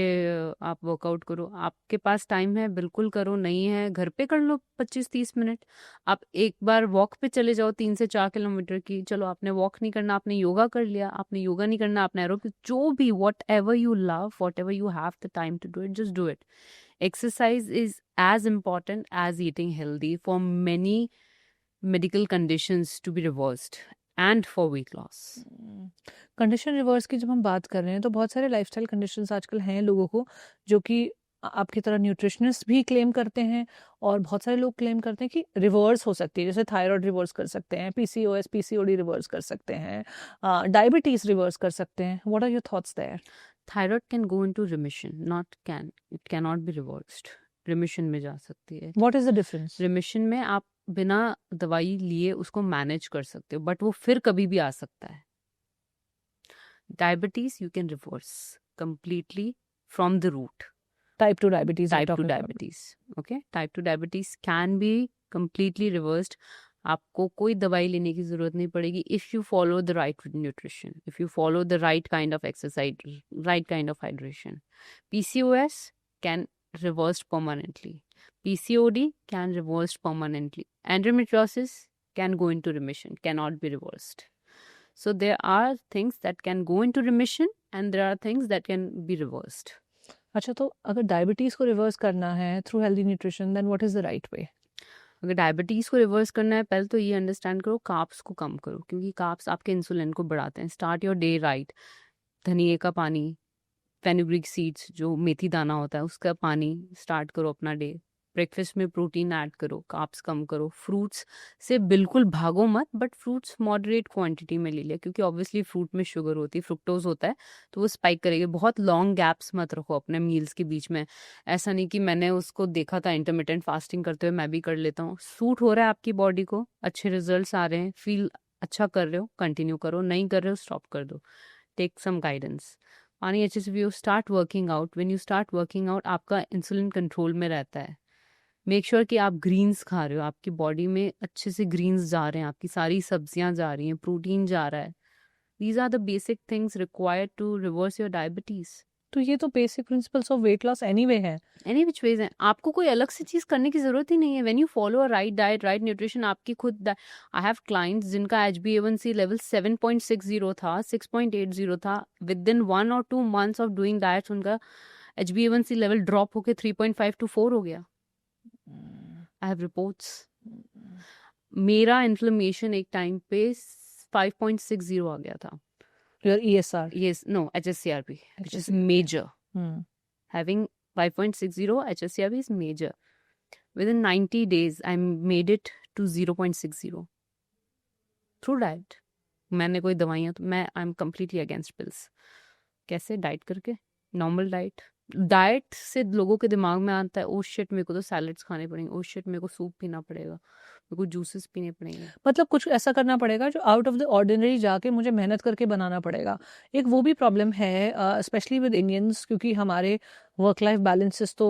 आप वर्कआउट करो, आपके पास टाइम है बिल्कुल करो, नहीं है घर पे कर लो 25-30 मिनट। आप एक बार वॉक पे चले जाओ 3 से 4 किलोमीटर की, चलो आपने वॉक नहीं करना, आपने योगा कर लिया, आपने योगा नहीं करना, आपने एरोबिक, जो भी whatever you love, whatever you have the time to do it, just do it. Exercise is as important as eating healthy for many medical conditions to be reversed and for weight loss. Condition reverse की जब हम बात कर रहे हैं तो बहुत सारे लाइफस्टाइल कंडीशंस आजकल हैं लोगों को, जो कि आपकी तरह न्यूट्रिशनिस्ट भी क्लेम करते हैं, और बहुत सारे लोग क्लेम करते हैं कि रिवर्स हो सकती है, जैसे थायराइड रिवर्स कर सकते हैं, पीसीओएस पीसीओडी रिवर्स कर सकते हैं, डायबिटीज रिवर्स कर सकते हैं। What are your thoughts there? Thyroid can go into remission, it cannot be reversed. Remission में जा सकती है। What is the difference? Remission में आप बिना दवाई लिए उसको मैनेज कर सकते हो, बट वो फिर कभी भी आ सकता है। Diabetes you can reverse completely from the root. Type 2 diabetes, type 2 diabetes, okay, type 2 diabetes can be completely reversed. आपको कोई दवाई लेने की जरूरत नहीं पड़ेगी if you follow the right nutrition, if you follow the right kind of exercise, right kind of hydration. PCOS can reversed permanently. PCOD can reversed permanently. Endometriosis can go into remission, cannot be reversed. So there are things that can go into remission and there are things that can be reversed. अच्छा, तो अगर diabetes को reverse करना है through healthy nutrition, then what is the right way? अगर diabetes को reverse करना है, पहले तो ये अंडरस्टैंड करो कार्ब्स को कम करो, क्योंकि कार्ब्स आपके इंसुलिन को बढ़ाते हैं। Start your day right. धनिए का पानी, फेनुग्रीक सीड्स जो मेथी दाना होता है उसका पानी, स्टार्ट करो अपना डे। ब्रेकफास्ट में प्रोटीन ऐड करो, कार्ब्स कम करो। फ्रूट्स से बिल्कुल भागो मत, बट फ्रूट्स मॉडरेट क्वांटिटी में ले लिया, क्योंकि ऑब्वियसली फ्रूट में शुगर होती है, फ्रुक्टोज होता है, तो वो स्पाइक करेगी। बहुत लॉन्ग गैप्स मत रखो अपने मील्स के बीच में। ऐसा नहीं कि मैंने उसको देखा था इंटरमिटेंट फास्टिंग करते हुए, मैं भी कर लेता हूँ। सूट हो रहा है आपकी बॉडी को, अच्छे रिजल्ट्स आ रहे हैं, फील अच्छा कर रहे हो, कंटिन्यू करो, नहीं कर रहे हो स्टॉप कर दो, टेक सम गाइडेंस। पानी अच्छे से पियो, start working out. When you start working out आपका इंसुलिन कंट्रोल में रहता है। मेक श्योर कि आप ग्रीन्स खा रहे हो, आपकी बॉडी में अच्छे से ग्रीन्स जा रहे हैं, आपकी सारी सब्जियां जा रही हैं, प्रोटीन जा रहा है। These are the basic things required to reverse your diabetes. तो ये तो basic principles of weight loss anyway है, एनी विच वेज है, आपको कोई अलग से चीज करने की जरूरत ही नहीं है। When you follow a right diet, right nutrition, आपकी खुद। आई हैव क्लाइंट्स जिनका HbA1c लेवल 7.60 था, 6.80 था, with in 1 or 2 months of doing diets उनका HbA1c लेवल ड्रॉप होकर 3.5 to 4 हो गया। I have reports. मेरा इन्फ्लेमेशन एक टाइम पे 5.60 आ गया था। Your ESR? Yes, no, HSCRP, which is major. Having 5.60 HSCRP is major. Within 90 days, I made it to 0.60 through diet. मैंने कोई दवाइयाँ तो मैं I am completely against pills. कैसे? डाइट करके, नॉर्मल डाइट। डाइट से लोगों के दिमाग में आता है ओ शिट मेरे को तो सैलड्स खाने पड़ेंगे, ओ शिट मेरे को सूप पीना पड़ेगा, मेरे को जूसेस पीने पड़ेंगे। मतलब कुछ ऐसा करना पड़ेगा जो आउट ऑफ द ऑर्डिनरी जाके मुझे मेहनत करके बनाना पड़ेगा। एक वो भी प्रॉब्लम है स्पेशली विद इंडियंस, क्योंकि हमारे वर्क लाइफ बैलेंसेस तो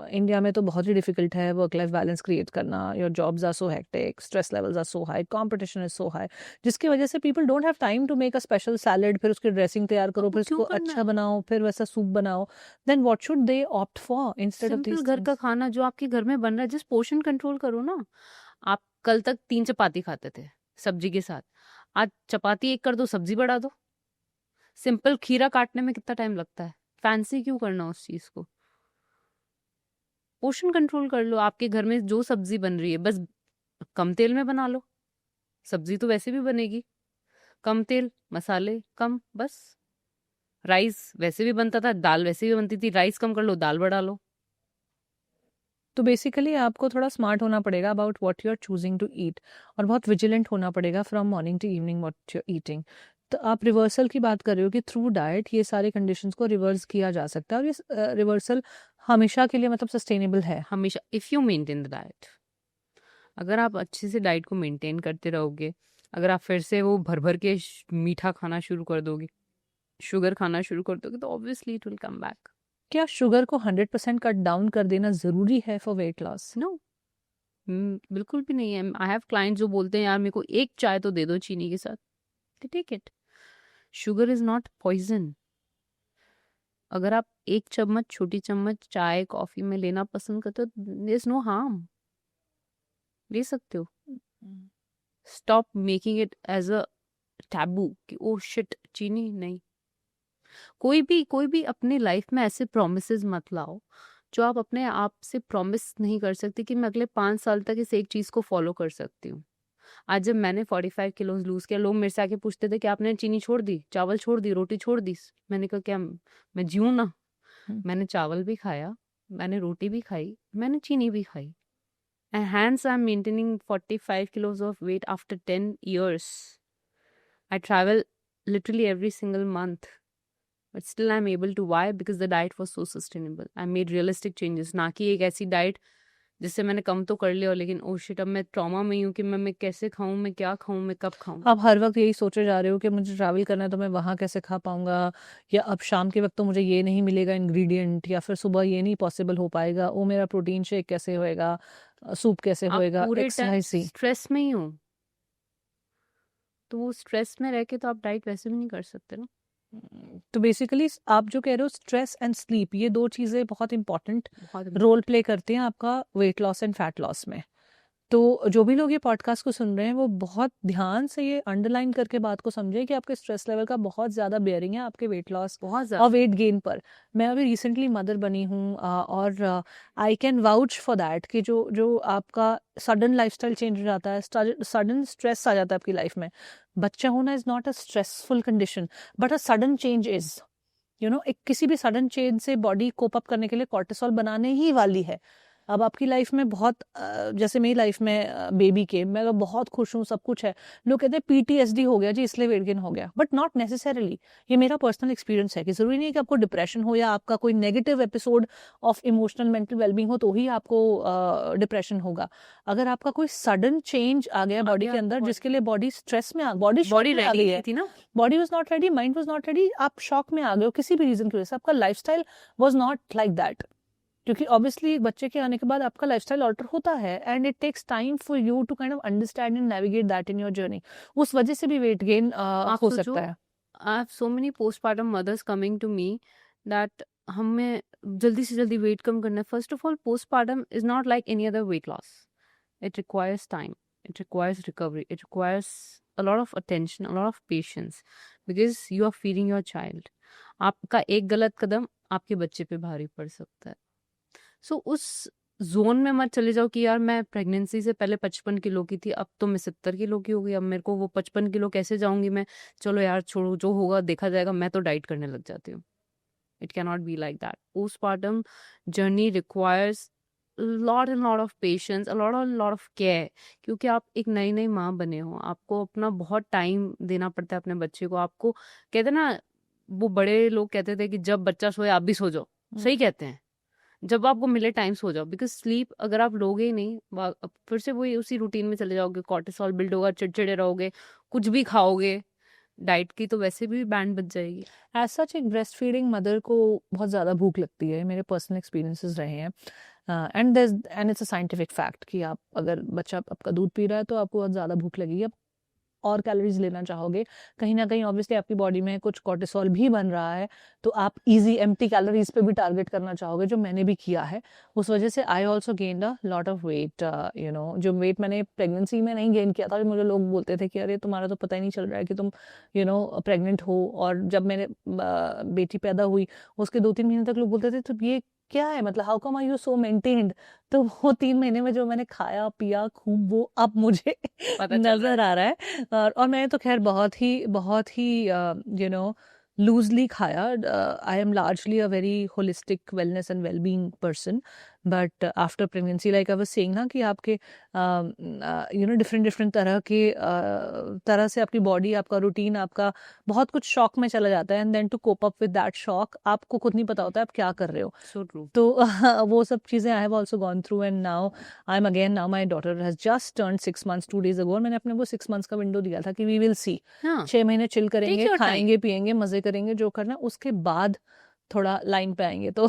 इंडिया में तो बहुत ही डिफिकल्ट है वर्क लाइफ बैलेंस क्रिएट करना। Your jobs are so hectic, stress levels are so high, competition is so high, जिसकी वजह से people don't have time to make a special salad, फिर उसकी ड्रेसिंग तैयार करो, फिर उसको अच्छा बनाओ, फिर वैसा सूप बनाओ। Then what should they opt for instead of this? घर का खाना जो आपके घर में बन रहा है, जिस पोर्शन कंट्रोल करो ना। आप कल तक 3 चपाती खाते थे सब्जी के साथ, आज चपाती 1 कर दो, सब्जी बढ़ा दो। सिंपल खीरा काटने में कितना टाइम लगता है? फैंसी क्यों करना उस चीज को? पोर्शन कंट्रोल कर लो। आपके घर में जो सब्जी बन रही है बस कम तेल में बना लो, सब्जी तो वैसे भी बनेगी। कम तेल, मसाले कम, बस। राइस वैसे भी बनता था, दाल वैसे भी बनती थी, राइस कम कर लो, दाल बढ़ा लो। तो बेसिकली आपको थोड़ा स्मार्ट होना पड़ेगा about what you are choosing to eat, और बहुत विजिलेंट होना पड़ेगा from morning to evening what you are eating. तो आप रिवर्सल की बात कर रहे हो कि थ्रू डाइट ये सारे कंडीशंस को रिवर्स किया जा सकता है, और ये रिवर्सल हमेशा के लिए मतलब सस्टेनेबल है? हमेशा, if you maintain the diet. अगर आप अच्छे से डाइट को मेंटेन करते रहोगे, अगर आप फिर से वो भर भर के मीठा खाना शुरू कर दोगे, शुगर खाना शुरू कर दोगे, तो obviously it will come back. क्या शुगर को 100% कट डाउन कर देना जरूरी है फॉर वेट लॉस? नो, बिल्कुल भी नहीं है। आई हैव क्लाइंट जो बोलते हैं यार मेरे को एक चाय तो दे दो चीनी के साथ, take it. Sugar is not poison. अगर आप एक चम्मच, छोटी चम्मच चाय कॉफी में लेना पसंद करते हो, देयर इज नो हार्म, ले सकते हो। Stop making it as a taboo कि ओ शिट चीनी नहीं। कोई भी अपनी लाइफ में ऐसे प्रोमिसेस मत लाओ जो आप अपने आप से प्रॉमिस नहीं कर सकती कि मैं अगले 5 साल तक इस एक चीज को फॉलो कर सकती हूँ। आज जब मैंने 45 किलोज लूज किया, लोग मेरे से आके पूछते थे कि आपने चीनी छोड़ दी, चावल छोड़ दी, रोटी छोड़ दी। मैंने कहा क्या मैं जीऊँ ना? मैंने चावल भी खाया, मैंने रोटी भी खाई, मैंने चीनी भी खाई, and hence I'm maintaining 45 kilos of weight after 10 years. I travel literally every single month, but still I'm able to. Why? Because the diet was so sustainable. I made realistic changes. ना कि एक ऐसी diet जिससे मैंने कम तो कर लिया हो, लेकिन ओ शिट अब मैं ट्रॉमा में ही हूँ कि मैं कैसे खाऊं, मैं क्या खाऊं, मैं कब खाऊं। आप हर वक्त यही सोचे जा रहे हो कि मुझे ट्रैवल करना है तो मैं वहाँ कैसे खा पाऊंगा, या अब शाम के वक्त तो मुझे ये नहीं मिलेगा इंग्रेडिएंट, या फिर सुबह ये नहीं पॉसिबल हो पाएगा, वो मेरा प्रोटीन शेक कैसे होएगा, सूप कैसे आप होएगा, पूरे टाइम एक्सरसाइज। स्ट्रेस में ही हो, तो वो स्ट्रेस में रह के तो आप डाइट वैसे भी नहीं कर सकते ना। तो बेसिकली आप जो कह रहे हो स्ट्रेस एंड स्लीप, ये दो चीज़ें बहुत इंपॉर्टेंट बहुत रोल प्ले करते हैं आपका weight loss and fat loss में। तो जो भी लोग ये पॉडकास्ट को सुन रहे हैं वो बहुत ध्यान से ये अंडरलाइन करके बात को समझें कि आपके स्ट्रेस लेवल का बहुत ज़्यादा बेयरिंग है आपके वेट लॉस बहुत और ज्यादा। वेट गेन पर। मैं अभी रिसेंटली मदर बनी हूँ और I can vouch for that कि जो जो आपका सडन लाइफस्टाइल चेंज हो जाता है, सडन स्ट्रेस आ जाता है आपकी लाइफ में। बच्चा होना is not a stressful condition, but a sudden change is, एक किसी भी सडन चेंज से बॉडी कोप अप करने के लिए कॉर्टिसोल बनाने ही वाली है। अब आपकी लाइफ में बहुत जैसे मेरी लाइफ में बेबी के मैं तो बहुत खुश हूँ, सब कुछ है। लोग कहते हैं पीटीएसडी हो गया जी इसलिए वेट गेन हो गया, बट नॉट नेसेसरीली। ये मेरा पर्सनल एक्सपीरियंस है कि जरूरी नहीं है कि आपको डिप्रेशन हो या आपका कोई negative episode of emotional mental wellbeing हो तो ही आपको डिप्रेशन होगा। अगर आपका कोई सडन चेंज आ गया बॉडी के अंदर जिसके लिए बॉडी स्ट्रेस में बॉडी बॉडी में आ रेडी गई है, थी ना। Body was not ready, mind was not ready, आप शॉक में आ गए हो किसी भी रीजन की वजह से, आपका lifestyle was not like that. क्योंकि ऑब्वियसली एक बच्चे के आने के बाद आपका लाइफस्टाइल ऑल्टर होता है and it takes time for you to kind of understand and navigate that in your journey. उस वजह से भी वेट गेन आप हो सोचो, सकता है। I have so many postpartum mothers coming to me that हमें जल्दी से जल्दी वेट कम करना है। First of all, postpartum is not like any other weight loss. It requires time, it requires recovery, it requires a lot of attention, a lot of patience, because you are feeding your child. आपका एक गलत कदम आपके बच्चे पे भारी पड़ सकता है। सो उस जोन में मत चले जाओ कि यार मैं प्रेगनेंसी से पहले 55 किलो की थी, अब तो मैं 70 किलो की हो गई, अब मेरे को वो 55 किलो कैसे जाऊंगी मैं, चलो यार छोड़ो, जो होगा देखा जाएगा, मैं तो डाइट करने लग जाती हूँ। It can not be like that. Postpartum journey requires lot and lot of patience, a lot of care, क्योंकि आप एक नई नई माँ बने हो, आपको अपना बहुत टाइम देना पड़ता है अपने बच्चे को। आपको कहते ना, वो बड़े लोग कहते थे कि जब बच्चा सोए आप भी सो जाओ। सही कहते हैं, जब आपको मिले टाइम सो जाओ, बिकॉज स्लीप अगर आप लोगे ही नहीं, फिर से वही उसी रूटीन में चले जाओगे, कॉर्टिसोल बिल्ड होगा, चिड़चिड़े रहोगे, कुछ भी खाओगे, डाइट की तो वैसे भी बैंड बच जाएगी। एज सच एक ब्रेस्ट फीडिंग मदर को बहुत ज़्यादा भूख लगती है, मेरे पर्सनल एक्सपीरियंसेस रहे हैं and it's a scientific fact कि आप अगर बच्चा आपका दूध पी रहा है तो आपको बहुत ज़्यादा भूख लगेगी। आप और कैलोरीज लेना चाहोगे, कहीं ना कहीं ऑब्वियसली आपकी बॉडी में कुछ कॉर्टिसोल भी बन रहा है, तो आप इजी एम्प्टी कैलोरीज पे भी टारगेट करना चाहोगे, जो मैंने भी किया है। उस वजह से I also gained a lot of weight. जो वेट मैंने प्रेगनेंसी में नहीं गेन किया था, मुझे लोग बोलते थे कि अरे तुम्हारा तो पता ही नहीं चल रहा है कि तुम प्रेग्नेंट हो। और जब मैंने बेटी पैदा हुई उसके 2-3 महीने तक लोग बोलते थे तो ये क्या है, मतलब how come are you so maintained. तो वो 3 महीने में जो मैंने खाया पिया खूब, वो अब मुझे पता चल रहा नजर आ रहा है। और मैंने तो खैर बहुत ही लूजली खाया। I am largely a very holistic wellness and wellbeing person, but after pregnancy like I was saying ना कि आपके डिफरेंट तरह से आपकी बॉडी, आपका रूटीन, आपका बहुत कुछ शॉक में चला जाता है, and then to cope up with that shock आपको खुद नहीं पता होता है आप क्या कर रहे हो। So true. तो वो सब चीज़ें I have also gone through, and now I am again, now my daughter has just turn 6 months 2 days ago। मैंने अपने वो 6 months का विंडो दिया था कि वी विल सी, हाँ, 6 महीने चिल करेंगे, your time. खाएंगे पिएंगे, मजे करेंगे, जो करना है, उसके बाद थोड़ा लाइन पे आएंगे। तो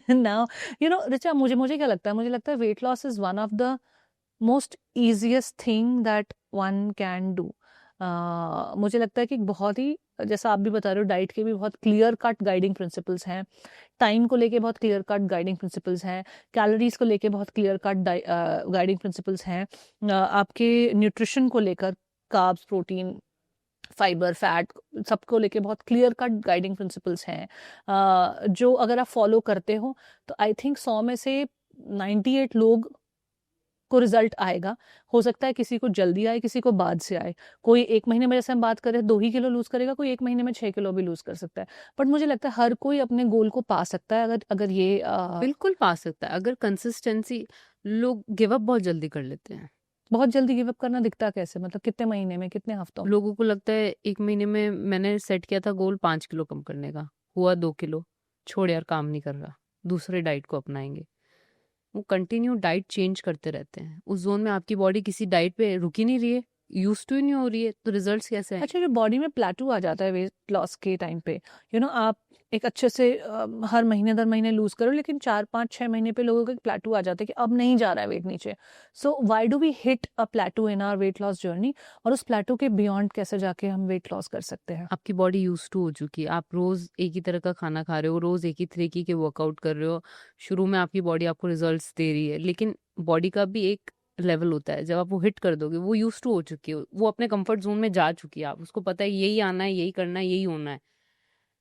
नाउ रिचा, मुझे क्या लगता है, मुझे लगता है weight loss is one of the most easiest thing that one can do. मुझे लगता है कि बहुत ही, जैसा आप भी बता रहे हो, डाइट के भी बहुत क्लियर कट गाइडिंग प्रिंसिपल्स हैं, टाइम को लेके बहुत क्लियर कट गाइडिंग प्रिंसिपल्स हैं, कैलोरीज को लेके बहुत क्लियर कट गाइडिंग प्रिंसिपल्स हैं, आपके न्यूट्रिशन को लेकर कार्ब्स, प्रोटीन, फाइबर, फैट, सबको लेके बहुत क्लियर कट गाइडिंग प्रिंसिपल्स हैं, जो अगर आप फॉलो करते हो तो आई थिंक 100 में से 98 लोग को रिजल्ट आएगा। हो सकता है किसी को जल्दी आए, किसी को बाद से आए। कोई 1 महीने में, जैसे हम बात करें, 2 ही किलो लूज़ करेगा, कोई 1 महीने में 6 किलो भी लूज़ कर सकता है। बट मुझे लगता है हर कोई अपने गोल को पा सकता है अगर ये बिल्कुल पा सकता है अगर कंसिस्टेंसी। लोग गिव अप बहुत जल्दी कर लेते हैं। बहुत जल्दी गिव अप करना दिखता कैसे? मतलब कितने महीने में, कितने हफ्तों में? लोगों को लगता है 1 महीने में मैंने सेट किया था गोल 5 किलो कम करने का, हुआ 2 किलो, छोड़ यार काम नहीं कर रहा, दूसरे डाइट को अपनाएंगे। वो कंटिन्यू डाइट चेंज करते रहते हैं। उस जोन में आपकी बॉडी किसी डाइट पे रुक ही नहीं रही है, यूज्ड टू ही नहीं हो रही है, तो रिजल्ट्स कैसे हैं? अच्छा, जो बॉडी में प्लेटू आ जाता है वेट लॉस के टाइम पे, आप एक अच्छे से हर महीने दर महीने लूज करो, लेकिन 4-5-6 महीने पे लोगों का प्लेटू आ जाता है कि अब नहीं जा रहा है वेट नीचे। So why do we hit a plateau in our weight loss journey, और उस प्लेटू के बियॉन्ड कैसे जाके हम वेट लॉस कर सकते हैं? आपकी बॉडी यूज टू हो चुकी है, आप रोज एक ही तरह का खाना खा रहे हो, रोज एक ही तरीके के वर्कआउट कर रहे हो। शुरू में आपकी बॉडी आपको रिजल्ट्स दे रही है, लेकिन बॉडी का भी एक लेवल होता है, जब आप वो हिट कर दोगे, वो यूज टू हो चुकी है, वो अपने कंफर्ट जोन में जा चुकी है, आप उसको पता है यही आना है, यही करना है, यही होना है।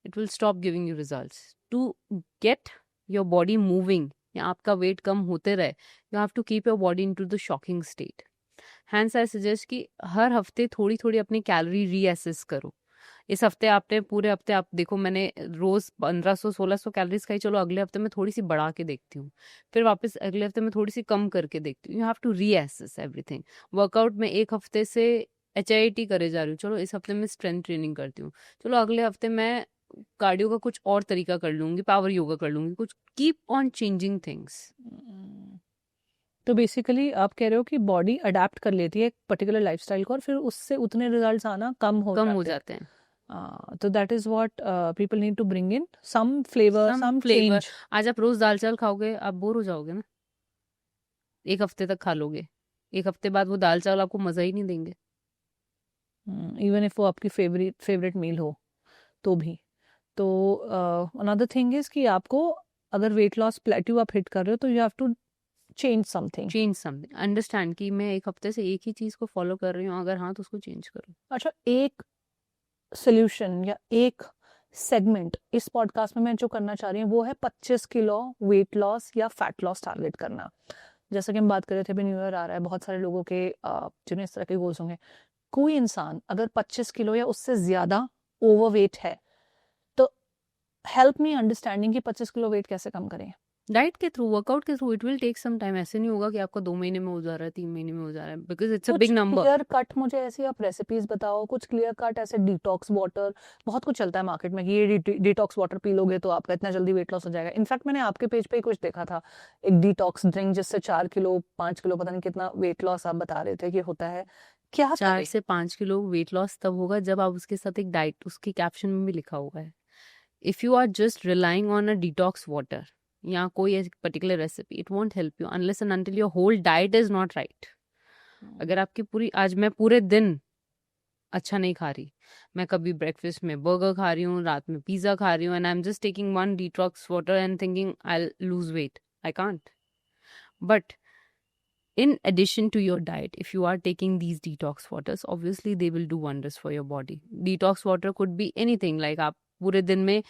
It will stop giving you results. To get your body moving या आपका वेट कम होते रहे, you have to keep your body into the shocking state. Hence I suggest कि हर हफ्ते थोड़ी थोड़ी अपनी कैलोरी रीअसेस करो। इस हफ्ते आपने पूरे हफ्ते आप देखो, मैंने रोज 1500-1600 कैलोरीज खाई, चलो अगले हफ्ते मैं थोड़ी सी बढ़ा के देखती हूँ, फिर वापस अगले हफ्ते में थोड़ी सी कम करके देखती हूँ। You have to reassess everything. Workout में एक हफ्ते से HIIT करे जा रही हूँ, चलो इस हफ्ते में स्ट्रेंथ ट्रेनिंग करती हूँ, चलो अगले हफ्ते मैं कार्डियो का कुछ और तरीका कर लूंगी, पावर योगा कर लूंगी, कुछ कीप ऑन चेंजिंग थिंग्स। तो बेसिकली आप कह रहे हो कि बॉडी अडेप्ट कर लेती है एक पर्टिकुलर लाइफस्टाइल को, और फिर उससे उतने रिजल्ट्स आना कम हो जाते हैं। तो that is what people need to bring in some flavour, some change. आज आप रोज दाल चावल खाओगे, आप बोर हो जाओगे ना। एक हफ्ते तक खा लोगे, एक हफ्ते बाद वो दाल चावल आपको मजा ही नहीं देंगे। इवन इफ वो आपकी फेवरेट मील हो तो भी। तो अनदर थिंग इज कि आपको अगर वेट लॉस प्लेट्यू आप हिट कर रहे हो, तो you have to change something. Understand कि मैं एक हफ्ते से एक ही चीज को फॉलो कर रही हूँ, अगर हाँ तो उसको चेंज करो। अच्छा, एक सोल्यूशन या एक सेगमेंट इस पॉडकास्ट में मैं जो करना चाह रही हूँ वो है 25 किलो वेट लॉस या फैट लॉस टारगेट करना। जैसा कि हम बात कर रहे थे, अभी न्यू ईयर आ रहा है, बहुत सारे लोगों के जिन्हें इस तरह के गोल्स होंगे। कोई इंसान अगर 25 किलो या उससे ज्यादा ओवरवेट है, तो हेल्प मी अंडरस्टैंडिंग कि 25 किलो वेट कैसे कम करें। डाइट के थ्रू, वर्कआउट के through, it will take some time. ऐसे नहीं होगा कि आपका 2 महीने में हो जा रहा है, 3 महीने में हो जा रहा है, because it's a big number. Clear cut मुझे ऐसी आप रेसिपीज बताओ, कुछ क्लियर कट ऐसे डिटॉक्स वाटर, बहुत कुछ चलता है मार्केट में कि ये डिटॉक्स वाटर पी लोगे तो आपका इतना जल्दी वेट लॉस हो जाएगा। इनफैक्ट मैंने आपके पेज पे ही कुछ देखा था, एक डिटॉक्स ड्रिंक जिससे 4 किलो 5 किलो पता नहीं कितना वेट लॉस आप बता रहे थे कि होता है। क्या 4 से 5 किलो वेट लॉस तब होगा जब आप उसके साथ एक डाइट, उसके कैप्शन में भी लिखा हुआ है। If you are just relying on a detox water या कोई एक particular recipe, it won't help you unless and until your whole diet is not right. अगर आपकी पूरी, आज मैं पूरे दिन अच्छा नहीं खा रही, मैं कभी ब्रेकफास्ट में बर्गर खा रही हूँ, रात में पिज्जा खा रही हूँ, and I am just taking one detox water and thinking I lose weight, I can't. But in addition to your diet, if you are taking these detox waters, obviously they will do wonders for your body. Detox water could be anything, like आप पूरे दिन में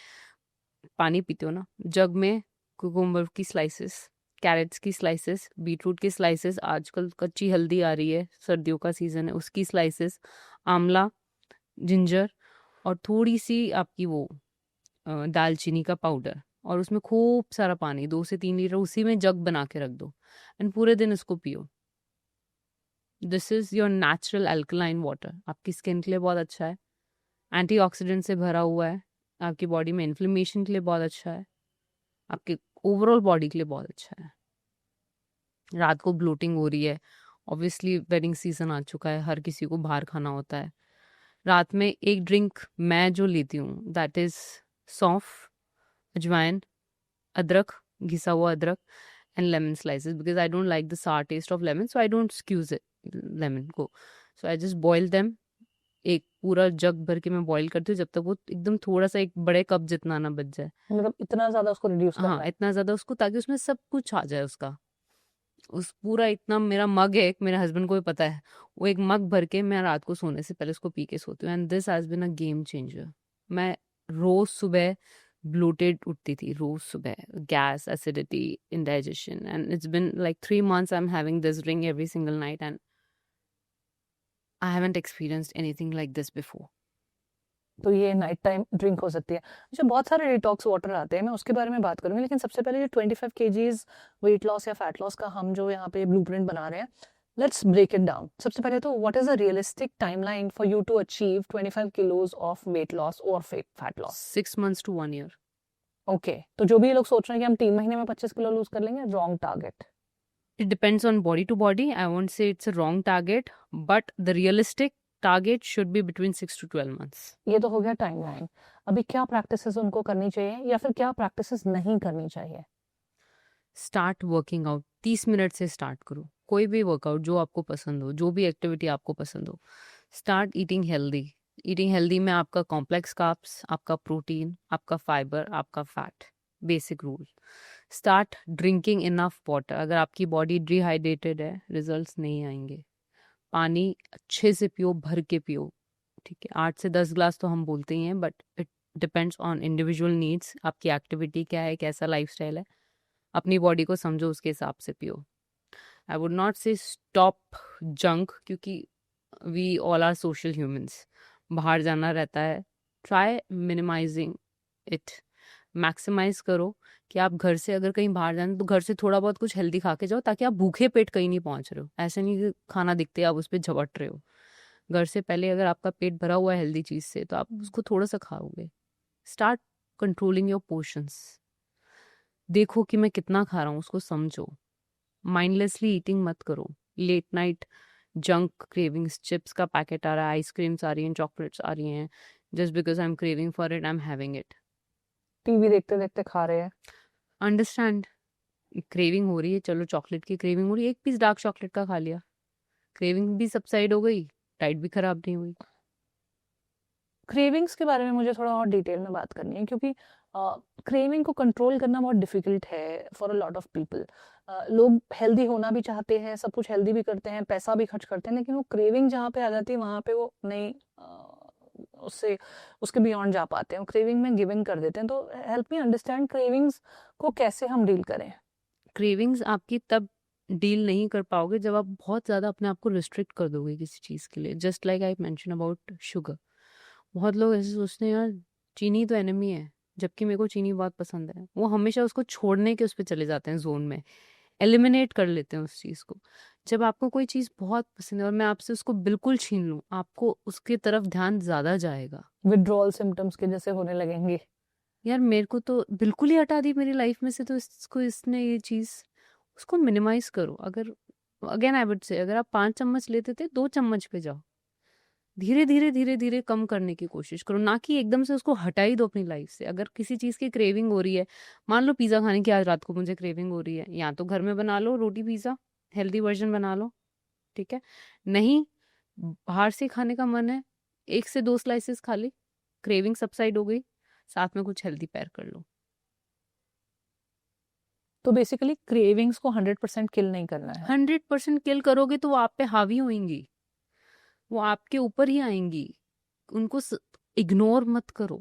पानी पीते हो ना, जग में cucumber की स्लाइसेस, कैरेट्स की स्लाइसेस, बीटरूट की स्लाइसेस, आजकल कच्ची हल्दी आ रही है, सर्दियों का सीजन है, उसकी स्लाइसेस, आंवला, जिंजर, और थोड़ी सी आपकी वो दालचीनी का पाउडर, और उसमें खूब सारा पानी, 2 से 3 लीटर उसी में जग बना के रख दो, एंड पूरे दिन इसको पियो। This is your natural alkaline water. आपकी स्किन के लिए बहुत अच्छा है, एंटीऑक्सीडेंट से भरा हुआ है, आपकी बॉडी में इन्फ्लेमेशन के लिए बहुत अच्छा है, आपके ओवरऑल बॉडी के लिए बहुत अच्छा है। रात को ब्लोटिंग हो रही है, ऑब्वियसली वेडिंग सीजन आ चुका है, हर किसी को बाहर खाना होता है, रात में एक ड्रिंक मैं जो लेती हूँ दैट इज सौंफ, अजवाइन, अदरक, घिसा हुआ अदरक, and lemon slices, because I don't like the sour taste of lemon, so I don't squeeze it lemon go, so I just boil them एक पूरा जग भर के मैं बॉईल करती हूँ जब तक वो एकदम थोड़ा सा एक बड़े कप जितना ना बच जाए। मतलब इतना ज्यादा उसको रिड्यूस करना हाँ, है। इतना ज्यादा उसको, ताकि उसमें सब कुछ आ जाए उसका। उस पूरा इतना मेरा मग है, एक मेरे हस्बैंड को भी पता है, वो एक मग भर के मैं रात को सोने से पहले उसको पी के सोती हूँ। And this has been a game changer. मैं रोज सुबह ब्लोटेड उठती थी, रोज सुबह, gas, acidity, indigestion, and it's been like 3 months I am having this drink every single night, and I haven't experienced anything like this before. तो ये night time drink हो सकती है। अच्छा, बहुत सारे डिटॉक्स वाटर आते हैं, मैं उसके बारे में बात करूंगी, लेकिन सबसे पहले ये 25 kgs वेट लॉस या फैट लॉस का हम जो यहाँ पे ब्लूप्रिंट बना रहे हैं, लेट्स ब्रेक इट डाउन। सबसे पहले तो what is a realistic timeline for you to achieve 25 kilos of weight loss और fat loss? 6 months to 1 year. Okay, तो जो भी ये लोग सोच रहे हैं कि हम 3 महीने में 25 किलो लूज कर लेंगे, wrong target. It depends on body to body. I won't say it's a wrong target, but the realistic target should be between 6 to 12 months. ये तो हो गया टाइमलाइन। अभी क्या प्रैक्टिसेस उनको करनी चाहिए या फिर क्या प्रैक्टिसेस नहीं करनी चाहिए? Start working out. 30 मिनट से स्टार्ट करो, कोई भी वर्कआउट जो आपको पसंद हो, जो भी एक्टिविटी आपको पसंद हो। Start eating healthy. Eating healthy में आपका कॉम्प्लेक्स कार्ब्स, आपका प्रोटीन, आपका फाइबर, आपका fat, basic rule. Start drinking enough water. अगर आपकी बॉडी डिहाइड्रेटेड है, रिजल्ट्स नहीं आएंगे। पानी अच्छे से पियो, भर के पियो, ठीक है। 8 से 10 ग्लास तो हम बोलते ही हैं, but it depends on individual needs. आपकी एक्टिविटी क्या है, कैसा लाइफस्टाइल है, अपनी बॉडी को समझो, उसके हिसाब से पियो। I would not say stop junk, क्योंकि we all are social humans, बाहर जाना रहता है। Try minimising it. मैक्सिमाइज करो कि आप घर से अगर कहीं बाहर जाना तो घर से थोड़ा बहुत कुछ हेल्दी खा के जाओ, ताकि आप भूखे पेट कहीं नहीं पहुंच रहे हो। ऐसे नहीं कि खाना दिखते आप उस पर झपट रहे हो। घर से पहले अगर आपका पेट भरा हुआ है हेल्दी चीज से, तो आप उसको थोड़ा सा खाओगे। Start controlling your portions. देखो कि मैं कितना खा रहा हूँ, उसको समझो। माइंडलेसली ईटिंग मत करो। Late night junk cravings, chips का पैकेट आ रहा है, आइसक्रीम्स आ रही हैं, चॉकलेट्स आ रही हैं, just because I am craving for it, I am having it. TV देखते देखते खा रहे हैं। अंडरस्टैंड, क्रेविंग हो रही है, चलो चॉकलेट की क्रेविंग हो रही है, एक पीस डार्क चॉकलेट का खा लिया, क्रेविंग भी सबसाइड हो गई, डाइट भी खराब नहीं हुई। क्रेविंग्स के बारे में मुझे थोड़ा और डिटेल में बात करनी है, क्योंकि क्रेविंग को कंट्रोल करना बहुत डिफिकल्ट है for a lot of people. लोग हेल्दी होना भी चाहते हैं, सब कुछ हेल्दी भी करते हैं, पैसा भी खर्च करते हैं, लेकिन वो क्रेविंग जहाँ पे आ जाती है वहाँ पे वो नहीं उससे उसके बियॉन्ड जा पाते हैं, क्रेविंग में गिविंग कर देते हैं। तो हेल्प मी अंडरस्टैंड क्रेविंग्स को कैसे हम डील करें। क्रेविंग्स आपकी तब डील नहीं कर पाओगे जब आप बहुत ज़्यादा अपने आप को रिस्ट्रिक्ट कर दोगे किसी चीज़ के लिए। Just like I mention about sugar. बहुत लोग ऐसे सोचते हैं, यार चीनी तो एनिमी है, जबकि मेरे को चीनी बहुत पसंद है। वो हमेशा उसको छोड़ने के उस पर चले जाते हैं, जोन में एलिमिनेट कर लेते हैं उस चीज़ को। जब आपको कोई चीज़ बहुत पसंद है और मैं आपसे उसको बिल्कुल छीन लूँ, आपको उसकी तरफ ध्यान ज़्यादा जाएगा। विड्रॉल सिम्टम्स के जैसे होने लगेंगे। यार मेरे को तो बिल्कुल ही हटा दी मेरी लाइफ में से, तो इसको इसने ये चीज़, उसको मिनिमाइज करो। अगर अगेन आई वुड से, अगर आप 5 चम्मच लेते थे, 2 चम्मच पे जाओ। धीरे धीरे धीरे धीरे कम करने की कोशिश करो, ना कि एकदम से उसको हटा ही दो अपनी लाइफ से। अगर किसी चीज़ की क्रेविंग हो रही है, मान लो पिज़्ज़ा खाने की आज रात को मुझे क्रेविंग हो रही है, या तो घर में बना लो रोटी पिज़्ज़ा, हेल्दी वर्जन बना लो, ठीक है। नहीं, बाहर से खाने का मन है, 1 से 2 स्लाइसेस खा ली, क्रेविंग सबसाइड हो गई, साथ में कुछ हेल्दी पैर कर लो। तो बेसिकली क्रेविंग्स को 100% किल नहीं करना है। 100% किल करोगे तो वो आप पे हावी होंगी, वो आपके ऊपर ही आएंगी। उनको इग्नोर मत करो।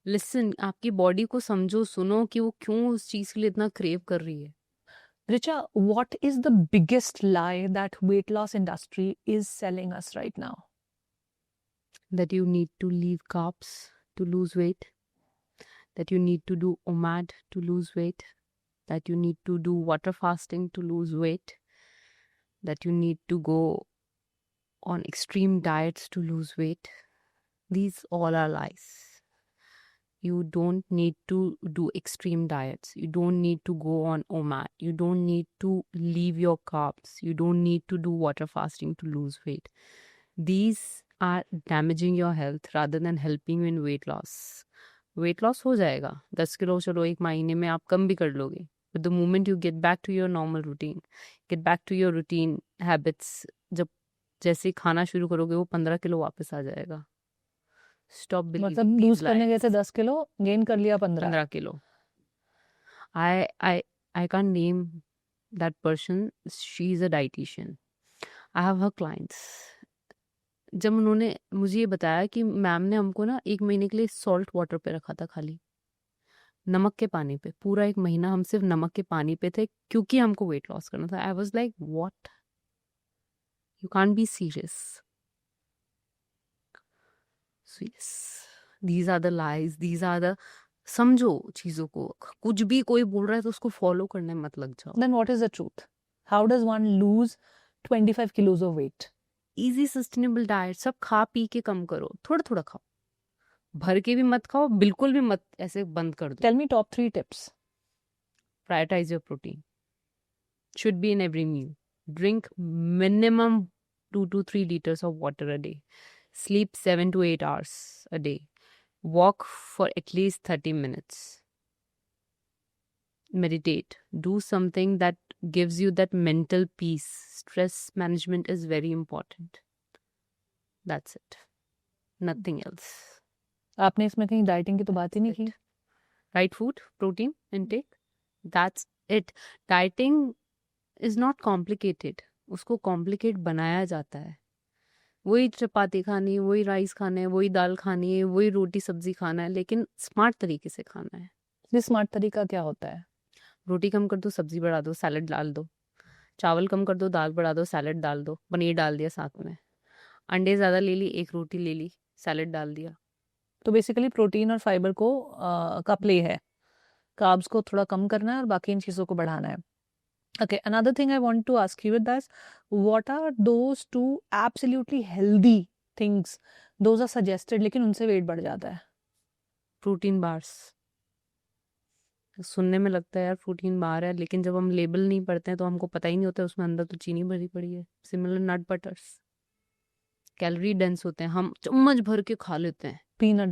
लिसन, आपकी बॉडी को समझो, सुनो कि वो क्यों उस चीज के लिए इतना क्रेव कर रही है। Richa, what is the biggest lie that weight loss industry is selling us right now? That you need to leave carbs to lose weight, that you need to do OMAD to lose weight, that you need to do water fasting to lose weight, that you need to go on extreme diets to lose weight. These all are lies. You don't need to do extreme diets. You don't need to go on OMAD. You don't need to leave your carbs. You don't need to do water fasting to lose weight. These are damaging your health rather than helping you in weight loss. Weight loss हो जाएगा, 10 kilo चलो 1 महीने में आप कम भी कर लोगे. But the moment you get back to your normal routine, get back to your routine habits, जब जैसे ही खाना शुरू करोगे वो 15 किलो वापस आ जाएगा. स्टॉप मतलब बिलीविंग लूज दीज करने गए थे लाइज. 10 किलो, गेन कर लिया 15। 15 kilo. I can't name that person. She's a dietitian. I have her clients. जब उन्होंने मुझे ये बताया कि मैम ने हमको ना 1 महीने के लिए सॉल्ट वाटर पे रखा था, खाली नमक के पानी पे. पूरा 1 महीना हम सिर्फ नमक के पानी पे थे क्योंकि हमको वेट लॉस करना था. I was like what, you can't be serious. So yes, these are the lies, these are the, समझो चीजों को. कुछ भी कोई बोल रहा है तो उसको फॉलो करने में मत लग जाओ. Then what is the truth? How does one lose 25 kilos of weight? Easy sustainable diet. सब खा पी के कम करो, थोड़ा थोड़ा खाओ, भर के भी मत खाओ, बिल्कुल भी मत ऐसे बंद कर दो. Tell me top 3 tips. Prioritize your protein. Should be in every meal. Drink minimum 2 to 3 liters of water a day. Sleep 7 to 8 hours a day. Walk for at least 30 minutes. Meditate. Do something that gives you that mental peace. Stress management is very important. That's it. Nothing else. आपने इसमें कहीं dieting की तो बात ही नहीं की. Right food, protein intake. That's it. Dieting is not complicated. उसको complicate बनाया जाता है. वही चपाती खानी, वही राइस खाना है, वही दाल खानी है, वही रोटी सब्जी खाना है, लेकिन स्मार्ट तरीके से खाना है. ये स्मार्ट तरीका क्या होता है? रोटी कम कर दो, सब्जी बढ़ा दो, सैलड डाल दो. चावल कम कर दो, दाल बढ़ा दो, सैलड डाल दो, पनीर डाल दिया साथ में. अंडे ज़्यादा ले ली, 1 रोटी ले ली, सैलड डाल दिया. तो बेसिकली प्रोटीन और फाइबर को का प्ले है. कार्ब्स को थोड़ा कम करना है और बाकी इन चीज़ों को बढ़ाना है. Okay, another thing I want to ask you with that, what are those 2 absolutely healthy things? Those are suggested, लेकिन उनसे वेट बढ़ जाता है. Protein bars. सुनने में लगता है यार प्रोटीन बार है, लेकिन जब हम लेबल नहीं पढ़ते हैं तो हमको पता ही नहीं होता उसमें अंदर तो चीनी भरी पड़ी है. सिमिलर नट बटर्स, कैलोरी डेंस होते हैं, हम चम्मच भर के खा लेते हैं. Peanut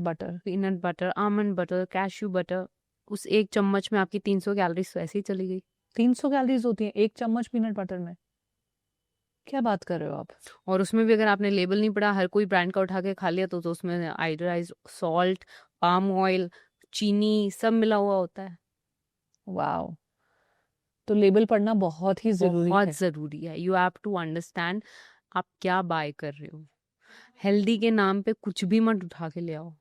butter, almond butter, cashew butter, उस 1 चम्मच में आपकी 300 कैलोरीज तो ऐसे ही चली गई. 300 कैलोरीज होती हैं 1 चम्मच पीनट बटर में. क्या बात कर रहे हो आप? और उसमें भी अगर आपने लेबल नहीं पढ़ा, हर कोई ब्रांड का उठा के खा लिया तो उसमें आयोडाइज्ड सॉल्ट, पाम ऑयल, चीनी सब मिला हुआ होता है. वाओ. तो लेबल पढ़ना बहुत ही जरूरी बहुत है. जरूरी है. यू हैव टू अंडरस्टैंड आप क्या बाय कर रहे हो. हेल्दी के नाम पे कुछ भी मत उठा के ले आओ.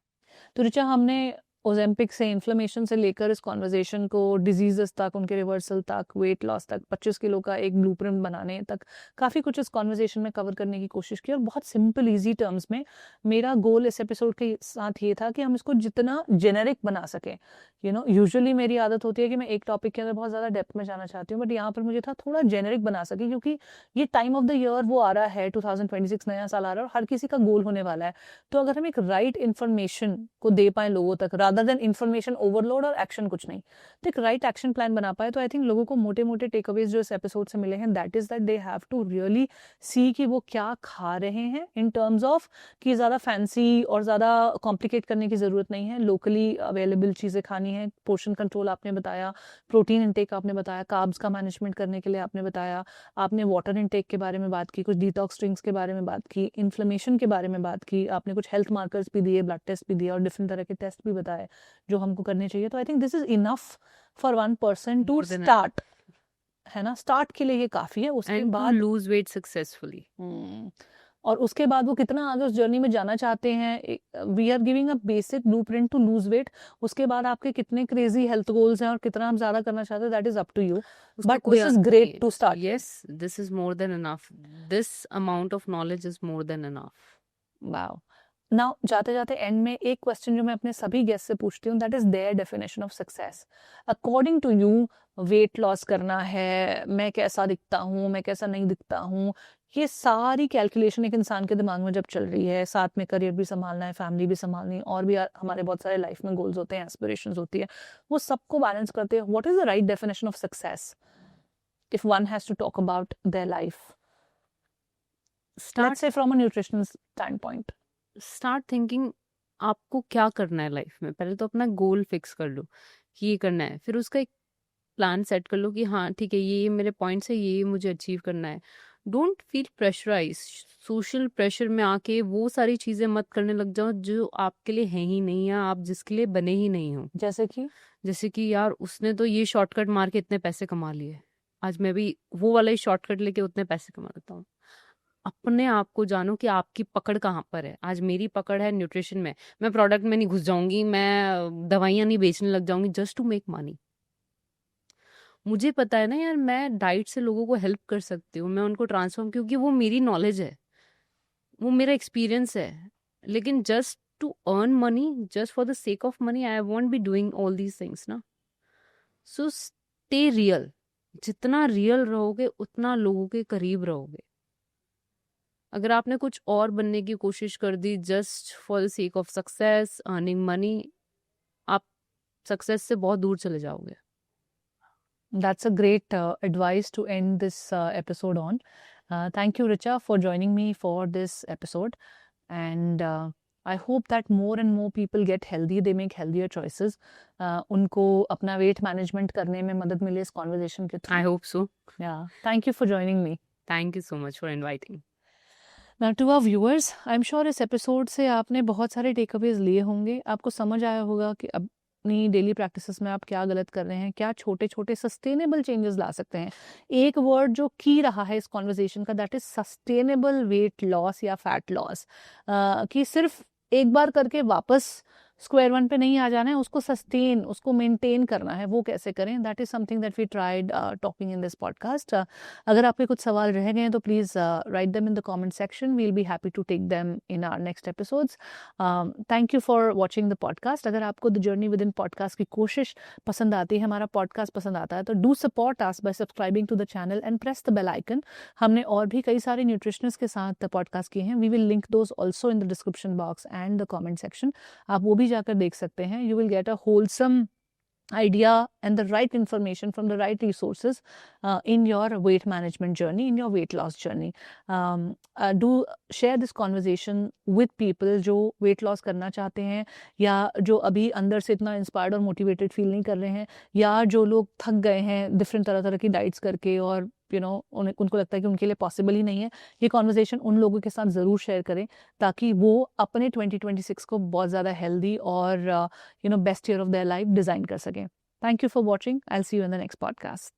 तो ऋचा, हमने ओजेम्पिक से, इन्फ्लेमेशन से लेकर इस कॉन्वर्जेशन को डिजीजेस तक, उनके रिवर्सल तक, वेट लॉस तक, 25 किलो का एक ब्लूप्रिंट बनाने तक काफ़ी कुछ इस कॉन्वर्जेशन में कवर करने की कोशिश की. और बहुत सिंपल इजी टर्म्स में मेरा गोल इस एपिसोड के साथ ये था कि हम इसको जितना जेनेरिक बना सकें. यूजुअली मेरी आदत होती है कि मैं एक टॉपिक के अंदर बहुत ज़्यादा डेप्थ में जाना चाहती हूँ, बट यहाँ पर मुझे था थोड़ा जेनेरिक बना सके, क्योंकि ये टाइम ऑफ द ईयर वो आ रहा है, 2026 नया साल आ रहा है और हर किसी का गोल होने वाला है. तो अगर हम एक राइट इन्फॉर्मेशन को दे पाए लोगों तक, रादर देन इन्फॉर्मेशन ओवरलोड और एक्शन कुछ नहीं, तो एक राइट एक्शन प्लान बना पाए, तो आई थिंक लोगों को मोटे मोटे टेक अवेज जो इस एपिसोड से मिले हैं, that is that they have to really see कि वो क्या खा रहे हैं, इन टर्म्स ऑफ कि ज़्यादा फैंसी और ज़्यादा कॉम्प्लिकेट करने की ज़रूरत नहीं है. लोकली अवेलेबल चीज़ें खानी है. पोर्शन कंट्रोल आपने बताया, प्रोटीन इंटेक आपने बताया, कार्ब्स का मैनेजमेंट करने के लिए आपने बताया, आपने वाटर इंटेक के बारे में बात की, कुछ डिटॉक्स ड्रिंक्स के बारे में बात की, इन्फ्लेमेशन के बारे में बात की, आपने कुछ हेल्थ मार्कर्स भी दिए, ब्लड टेस्ट भी दिया और डिफरेंट तरह के टेस्ट भी बताए जो हमको करने चाहिए. तो I think this is enough for one person to start, है ना. स्टार्ट के लिए ये काफी है. उसके बाद लूज वेट सक्सेसफुली, और उसके बाद वो कितना आगे उस जर्नी में जाना चाहते हैं. We are giving a basic blueprint to lose weight. उसके बाद आपके कितने क्रेजी हेल्थ गोल्स हैं और कितना हम ज्यादा करना चाहते हैं, that is up to you, but this is great to start. Yes, this is more than enough. This amount of knowledge is more than enough. Wow. Now जाते जाते एंड में एक क्वेश्चन जो मैं अपने सभी गेस्ट से पूछती हूँ, that is their definition of success. According to you, weight loss करना है, मैं कैसा दिखता हूँ, मैं कैसा नहीं दिखता हूँ, ये सारी कैलकुलेशन एक इंसान के दिमाग में जब चल रही है, साथ में करियर भी संभालना है, फैमिली भी संभालनी, और भी हमारे बहुत सारे लाइफ में गोल्स होते हैं, एस्पिरेशंस होती है, वो सबको बैलेंस करते हैं. What is the right definition of success if one has to talk about their life, let's say from a nutritional standpoint. Start thinking आपको क्या करना है लाइफ में. पहले तो अपना गोल फिक्स कर लो कि ये करना है, फिर उसका एक प्लान सेट कर लो कि हाँ ठीक है, ये मेरे पॉइंट्स है, ये मुझे अचीव करना है. Don't feel pressurised. Social pressure में आके वो सारी चीज़ें मत करने लग जाओ जो आपके लिए हैं ही नहीं, या आप जिसके लिए बने ही नहीं हो। जैसे कि यार उसने तो ये शॉर्टकट मार के इतने पैसे कमा लिए, आज मैं भी वो वाला ही शॉर्टकट लेके उतने पैसे कमा लेता हूँ। अपने आप को जानो कि आपकी पकड़ कहाँ पर है। आज मेरी पकड़ है न्यूट्रिशन में, मैं प्रोडक्ट में नहीं घुस जाऊंगी, मैं दवाइयाँ नहीं बेचने लग जाऊंगी जस्ट टू मेक मनी। मुझे पता है ना यार, मैं डाइट से लोगों को हेल्प कर सकती हूँ, मैं उनको ट्रांसफॉर्म, क्योंकि वो मेरी नॉलेज है, वो मेरा एक्सपीरियंस है। लेकिन just to earn money, just for the sake of money, I won't be doing all these things ना। So stay real. जितना रियल रहोगे उतना लोगों के करीब रहोगे। अगर आपने कुछ और बनने की कोशिश कर दी just for the sake of success, earning money, आप सक्सेस से बहुत दूर चले जाओगे। That's a great advice to end this episode on. Thank you, Richa, for joining me for this episode. And I hope that more and more people get healthy, they make healthier choices. उनको अपना weight management करने में मदद मिले इस conversation के through. I hope so. Yeah. Thank you for joining me. Thank you so much for inviting. Now to our viewers, I'm sure इस episode से आपने बहुत सारे takeaways लिए होंगे, आपको समझ आया होगा कि अपनी डेली प्रैक्टिसेस में आप क्या गलत कर रहे हैं, क्या छोटे छोटे सस्टेनेबल चेंजेस ला सकते हैं। एक वर्ड जो की रहा है इस कॉन्वर्जेशन का, that is sustainable weight loss या फैट लॉस, कि सिर्फ एक बार करके वापस स्क्वायर वन पे नहीं आ जाना है, उसको सस्टेन, उसको मेंटेन करना है। वो कैसे करें, that is something that we tried talking in this podcast. अगर आपके कुछ सवाल रह गए हैं तो please write them in the comment section, we will be happy to take them in our next episodes. Thank you for watching the podcast. अगर आपको the journey within podcast की कोशिश पसंद आती है, हमारा पॉडकास्ट पसंद आता है, तो do support us by subscribing to the channel and press the bell icon. हमने और भी कई सारे न्यूट्रिशनिस्ट के साथ पॉडकास्ट किए हैं, we will link those also in the description box and the comment section. आप वो भी जाकर देख सकते हैं। You will get a wholesome idea and the right information from the right resources in your weight management journey, in your weight loss journey. Do share this conversation with people जो weight loss करना चाहते हैं, या जो अभी अंदर से इतना इंस्पायर्ड और मोटिवेटेड फील नहीं कर रहे हैं, या जो लोग थक गए हैं डिफरेंट तरह तरह की डाइट्स करके और उनको लगता है कि उनके लिए पॉसिबल ही नहीं है। ये कॉन्वर्जेशन उन लोगों के साथ ज़रूर शेयर करें ताकि वो अपने 2026 को बहुत ज़्यादा हेल्दी और best year of their life design कर सकें। Thank you for watching. I'll see you in the next podcast.